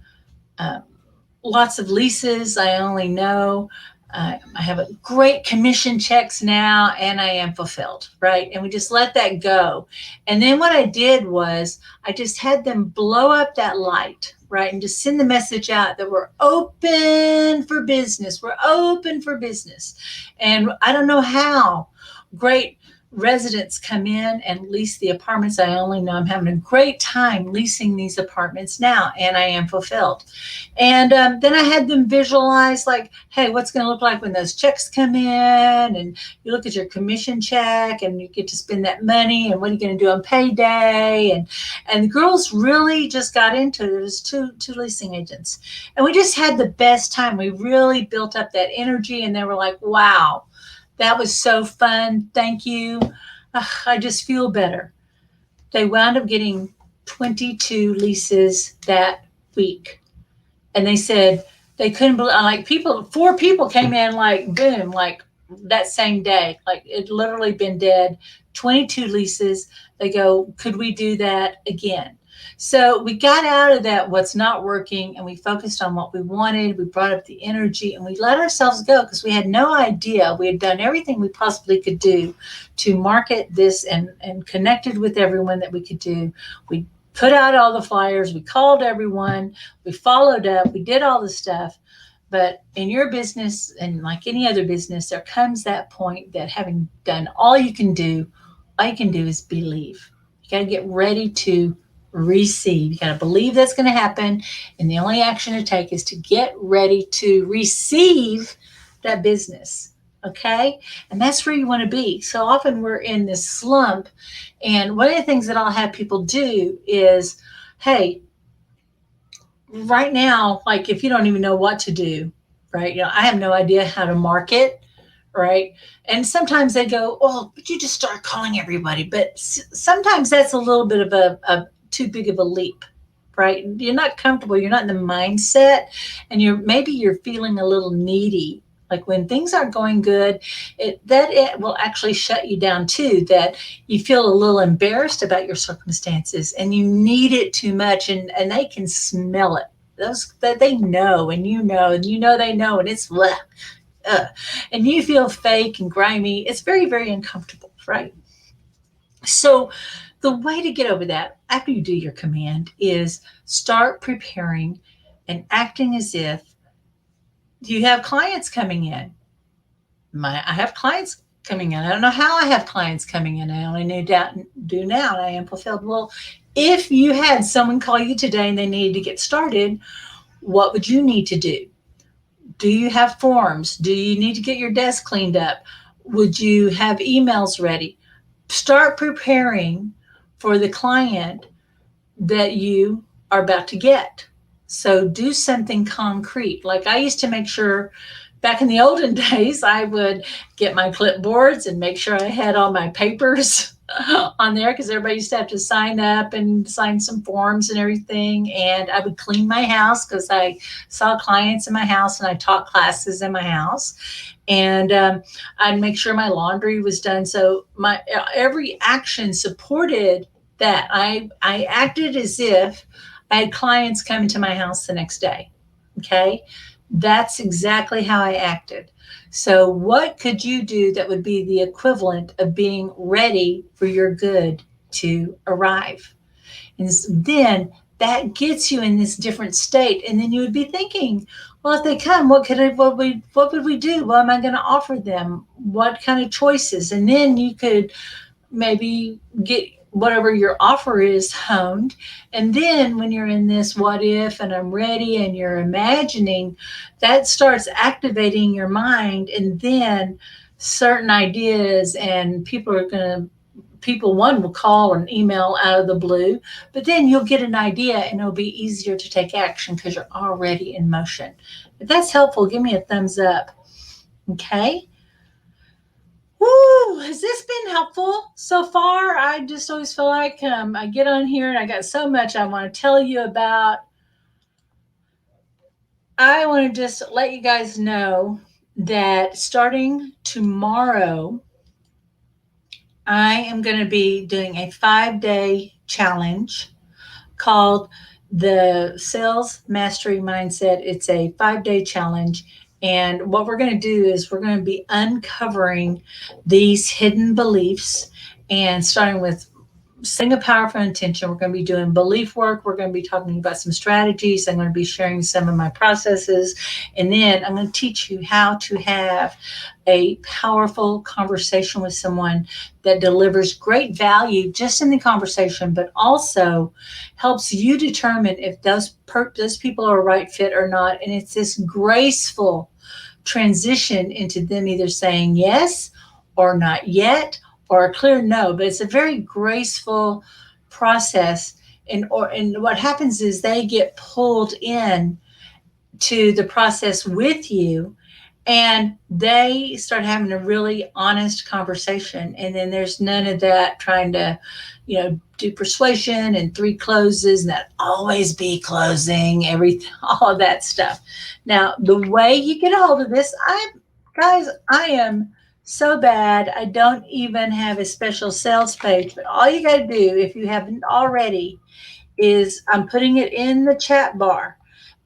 lots of leases. I only know. I have a great commission checks now, and I am fulfilled, right? And we just let that go. And then what I did was I just had them blow up that light, right? And just send the message out that we're open for business. We're open for business. And I don't know how great residents come in and lease the apartments. I only know I'm having a great time leasing these apartments now, and I am fulfilled. And then I had them visualize, like, hey, what's going to look like when those checks come in, and you look at your commission check and you get to spend that money, and what are you going to do on payday? And the girls really just got into it. There was two leasing agents, and we just had the best time. We really built up that energy, and they were like, wow, that was so fun. Thank you. I just feel better. They wound up getting 22 leases that week. And they said they couldn't believe, like, 4 people came in, like, boom, like that same day. Like, it literally been dead. 22 leases. They go, could we do that again? So we got out of that what's not working, and we focused on what we wanted. We brought up the energy, and we let ourselves go because we had no idea. We had done everything we possibly could do to market this and connected with everyone that we could do. We put out all the flyers. We called everyone. We followed up. We did all the stuff. But in your business, and like any other business, there comes that point that having done all you can do is believe. You got to get ready to receive. You got to believe that's going to happen. And the only action to take is to get ready to receive that business. Okay. And that's where you want to be. So often we're in this slump. And one of the things that I'll have people do is, hey, right now, like if you don't even know what to do, right? I have no idea how to market, right? And sometimes they go, oh, but you just start calling everybody. But sometimes that's a little bit of a too big of a leap, right? You're not comfortable. You're not in the mindset, and you're feeling a little needy. Like when things aren't going good, it will actually shut you down too. That you feel a little embarrassed about your circumstances, and you need it too much, and they can smell it. Those that they know, and you know they know, and it's bleh, and you feel fake and grimy. It's very, very uncomfortable, right? So, the way to get over that after you do your command is start preparing and acting as if you have clients coming in. I have clients coming in. I don't know how I have clients coming in. I only do now, and I am fulfilled. Well, if you had someone call you today and they needed to get started, what would you need to do? Do you have forms? Do you need to get your desk cleaned up? Would you have emails ready? Start preparing for the client that you are about to get. So do something concrete. Like I used to make sure back in the olden days, I would get my clipboards and make sure I had all my papers on there because everybody used to have to sign up and sign some forms and everything. And I would clean my house because I saw clients in my house and I taught classes in my house. And I'd make sure my laundry was done. So my every action supported that. I acted as if I had clients coming to my house the next day. Okay. That's exactly how I acted. So, what could you do that would be the equivalent of being ready for your good to arrive? And then that gets you in this different state. And then you would be thinking, well, if they come, what would we do? What am I going to offer them? What kind of choices? And then you could maybe get whatever your offer is honed. And then when you're in this what if and I'm ready and you're imagining, that starts activating your mind. And then certain ideas and people one will call and email out of the blue, but then you'll get an idea and it'll be easier to take action because you're already in motion. If that's helpful, give me a thumbs up. Okay. Woo, has this been helpful so far? I just always feel like I get on here and I got so much I want to tell you about. I want to just let you guys know that starting tomorrow, I am going to be doing a 5-day challenge called the Sales Mastery Mindset. It's a 5-day challenge. And what we're going to do is we're going to be uncovering these hidden beliefs and starting with setting a powerful intention. We're going to be doing belief work. We're going to be talking about some strategies. I'm going to be sharing some of my processes. And then I'm going to teach you how to have a powerful conversation with someone that delivers great value just in the conversation, but also helps you determine if those people are a right fit or not. And it's this graceful transition into them either saying yes or not yet, or a clear no, but it's a very graceful process. And what happens is they get pulled in to the process with you and they start having a really honest conversation. And then there's none of that trying to, do persuasion and 3 closes and that always be closing, everything, all of that stuff. Now, the way you get a hold of this, I am so bad. I don't even have a special sales page, but all you got to do, if you haven't already, is I'm putting it in the chat bar.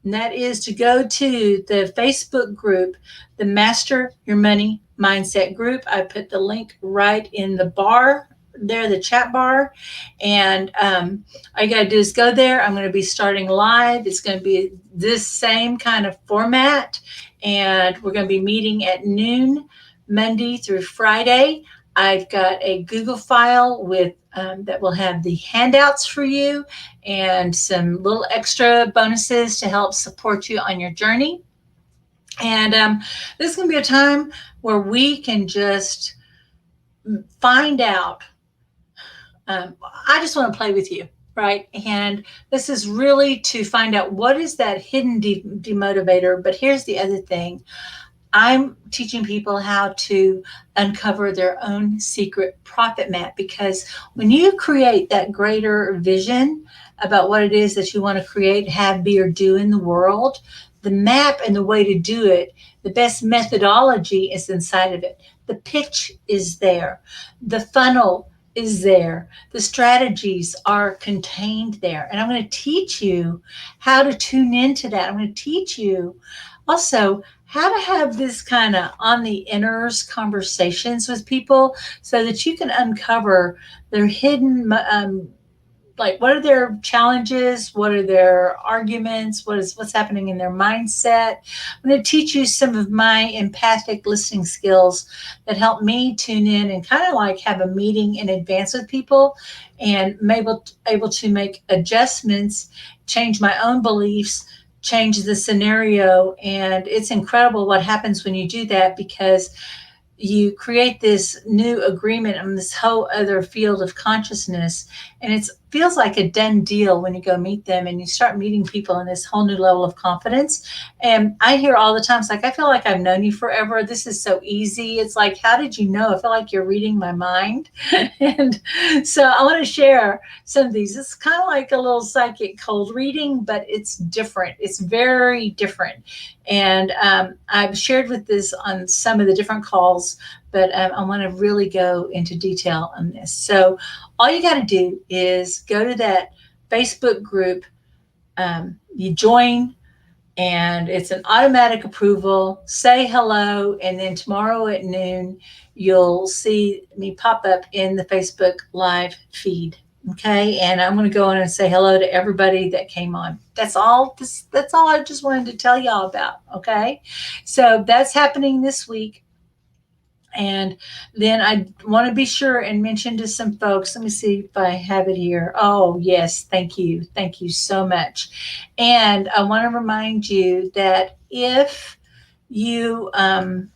And that is to go to the Facebook group, the Master Your Money Mindset group. I put the link right in the bar there, the chat bar. And all you got to do is go there. I'm going to be starting live. It's going to be this same kind of format. And we're going to be meeting at noon, Monday through Friday. I've got a Google file with that will have the handouts for you and some little extra bonuses to help support you on your journey. And this is going to be a time where we can just find out. I just want to play with you, right? And this is really to find out what is that hidden demotivator. But here's the other thing. I'm teaching people how to uncover their own secret profit map, because when you create that greater vision about what it is that you want to create, have, be, or do in the world, the map and the way to do it, the best methodology is inside of it. The pitch is there. The funnel is there. The strategies are contained there. And I'm going to teach you how to tune into that. I'm going to teach you also how to have this kind of on the inners conversations with people so that you can uncover their hidden like what are their challenges, what are their arguments, what's happening in their mindset. I'm going to teach you some of my empathic listening skills that help me tune in and kind of like have a meeting in advance with people, and I'm able to make adjustments, change my own beliefs, change the scenario. And it's incredible what happens when you do that, because you create this new agreement on this whole other field of consciousness. And it feels like a done deal when you go meet them and you start meeting people in this whole new level of confidence. And I hear all the time, it's like, I feel like I've known you forever. This is so easy. It's like, how did you know? I feel like you're reading my mind. And so I want to share some of these. It's kind of like a little psychic cold reading, but it's different. It's very different. And I've shared with this on some of the different calls, but I want to really go into detail on this. So all you got to do is go to that Facebook group, you join, and it's an automatic approval. Say hello, and then tomorrow at noon, you'll see me pop up in the Facebook live feed. Okay, and I'm going to go in and say hello to everybody that came on. That's all. That's all I just wanted to tell y'all about. Okay, so that's happening this week. And then I want to be sure and mention to some folks. Let me see if I have it here. Oh, yes. Thank you. Thank you so much. And I want to remind you that if you are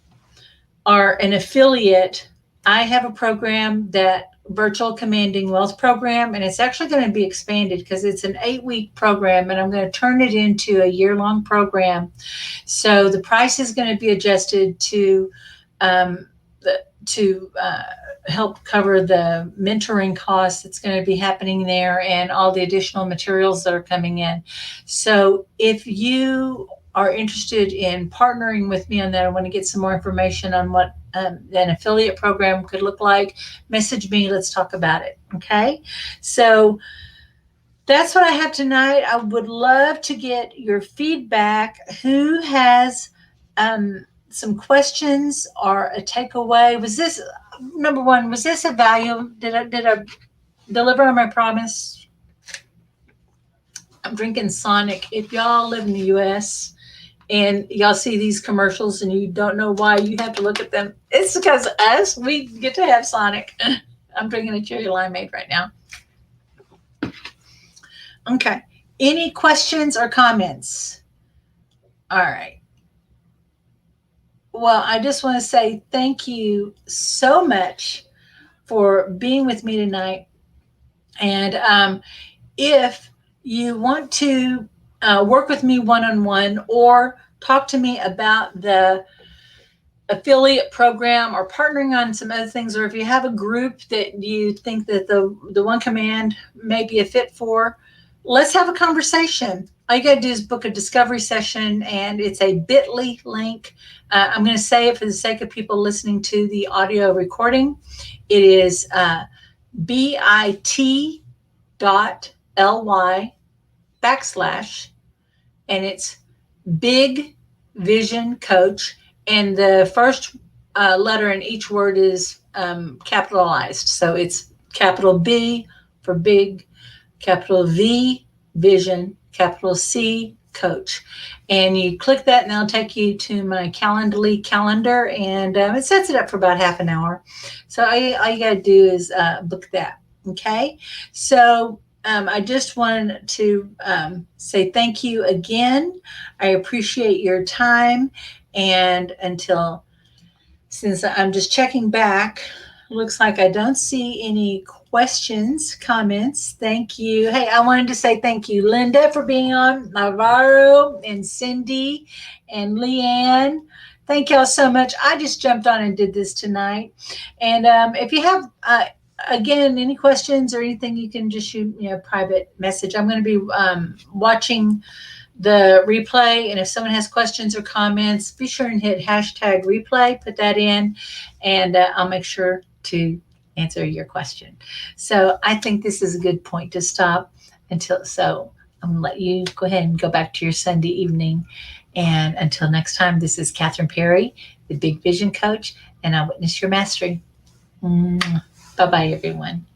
an affiliate, I have a program, that virtual commanding wealth program, and it's actually going to be expanded because it's an 8-week program, and I'm going to turn it into a year-long program. So the price is going to be adjusted to help cover the mentoring costs that's going to be happening there and all the additional materials that are coming in. So if you are interested in partnering with me on that, I want to get some more information on what an affiliate program could look like, message me. Let's talk about it. Okay. So that's what I have tonight. I would love to get your feedback. Who has some questions or a takeaway? Was this, number one, was this a value? Did I deliver on my promise? I'm drinking Sonic. If y'all live in the U.S. and y'all see these commercials and you don't know why you have to look at them, it's because us, we get to have Sonic. I'm drinking a cherry limeade right now. Okay. Any questions or comments? All right. Well, I just want to say thank you so much for being with me tonight. And if you want to work with me one-on-one or talk to me about the affiliate program or partnering on some other things, or if you have a group that you think that the One Command may be a fit for, let's have a conversation. All you got to do is book a discovery session, and it's a bit.ly link. I'm going to say it for the sake of people listening to the audio recording. It is bit.ly / and it's Big Vision Coach. And the first letter in each word is capitalized. So it's capital B for big, capital V, vision, capital C, Coach. And you click that, and that'll take you to my Calendly calendar, and it sets it up for about half an hour. So all you got to do is book that. Okay. So I just wanted to say thank you again. I appreciate your time. And since I'm just checking back, looks like I don't see any questions, comments. Thank you. Hey, I wanted to say thank you, Linda, for being on, Navarro and Cindy and Leanne. Thank y'all so much. I just jumped on and did this tonight. And if you have, again, any questions or anything, you can just shoot me a private message. I'm going to be watching the replay. And if someone has questions or comments, be sure and hit hashtag replay, put that in, and I'll make sure to answer your question. So I think this is a good point to stop so I'm going to let you go ahead and go back to your Sunday evening. And until next time, this is Kathryn Perry, the Big Vision Coach, and I witness your mastery. Bye-bye, everyone.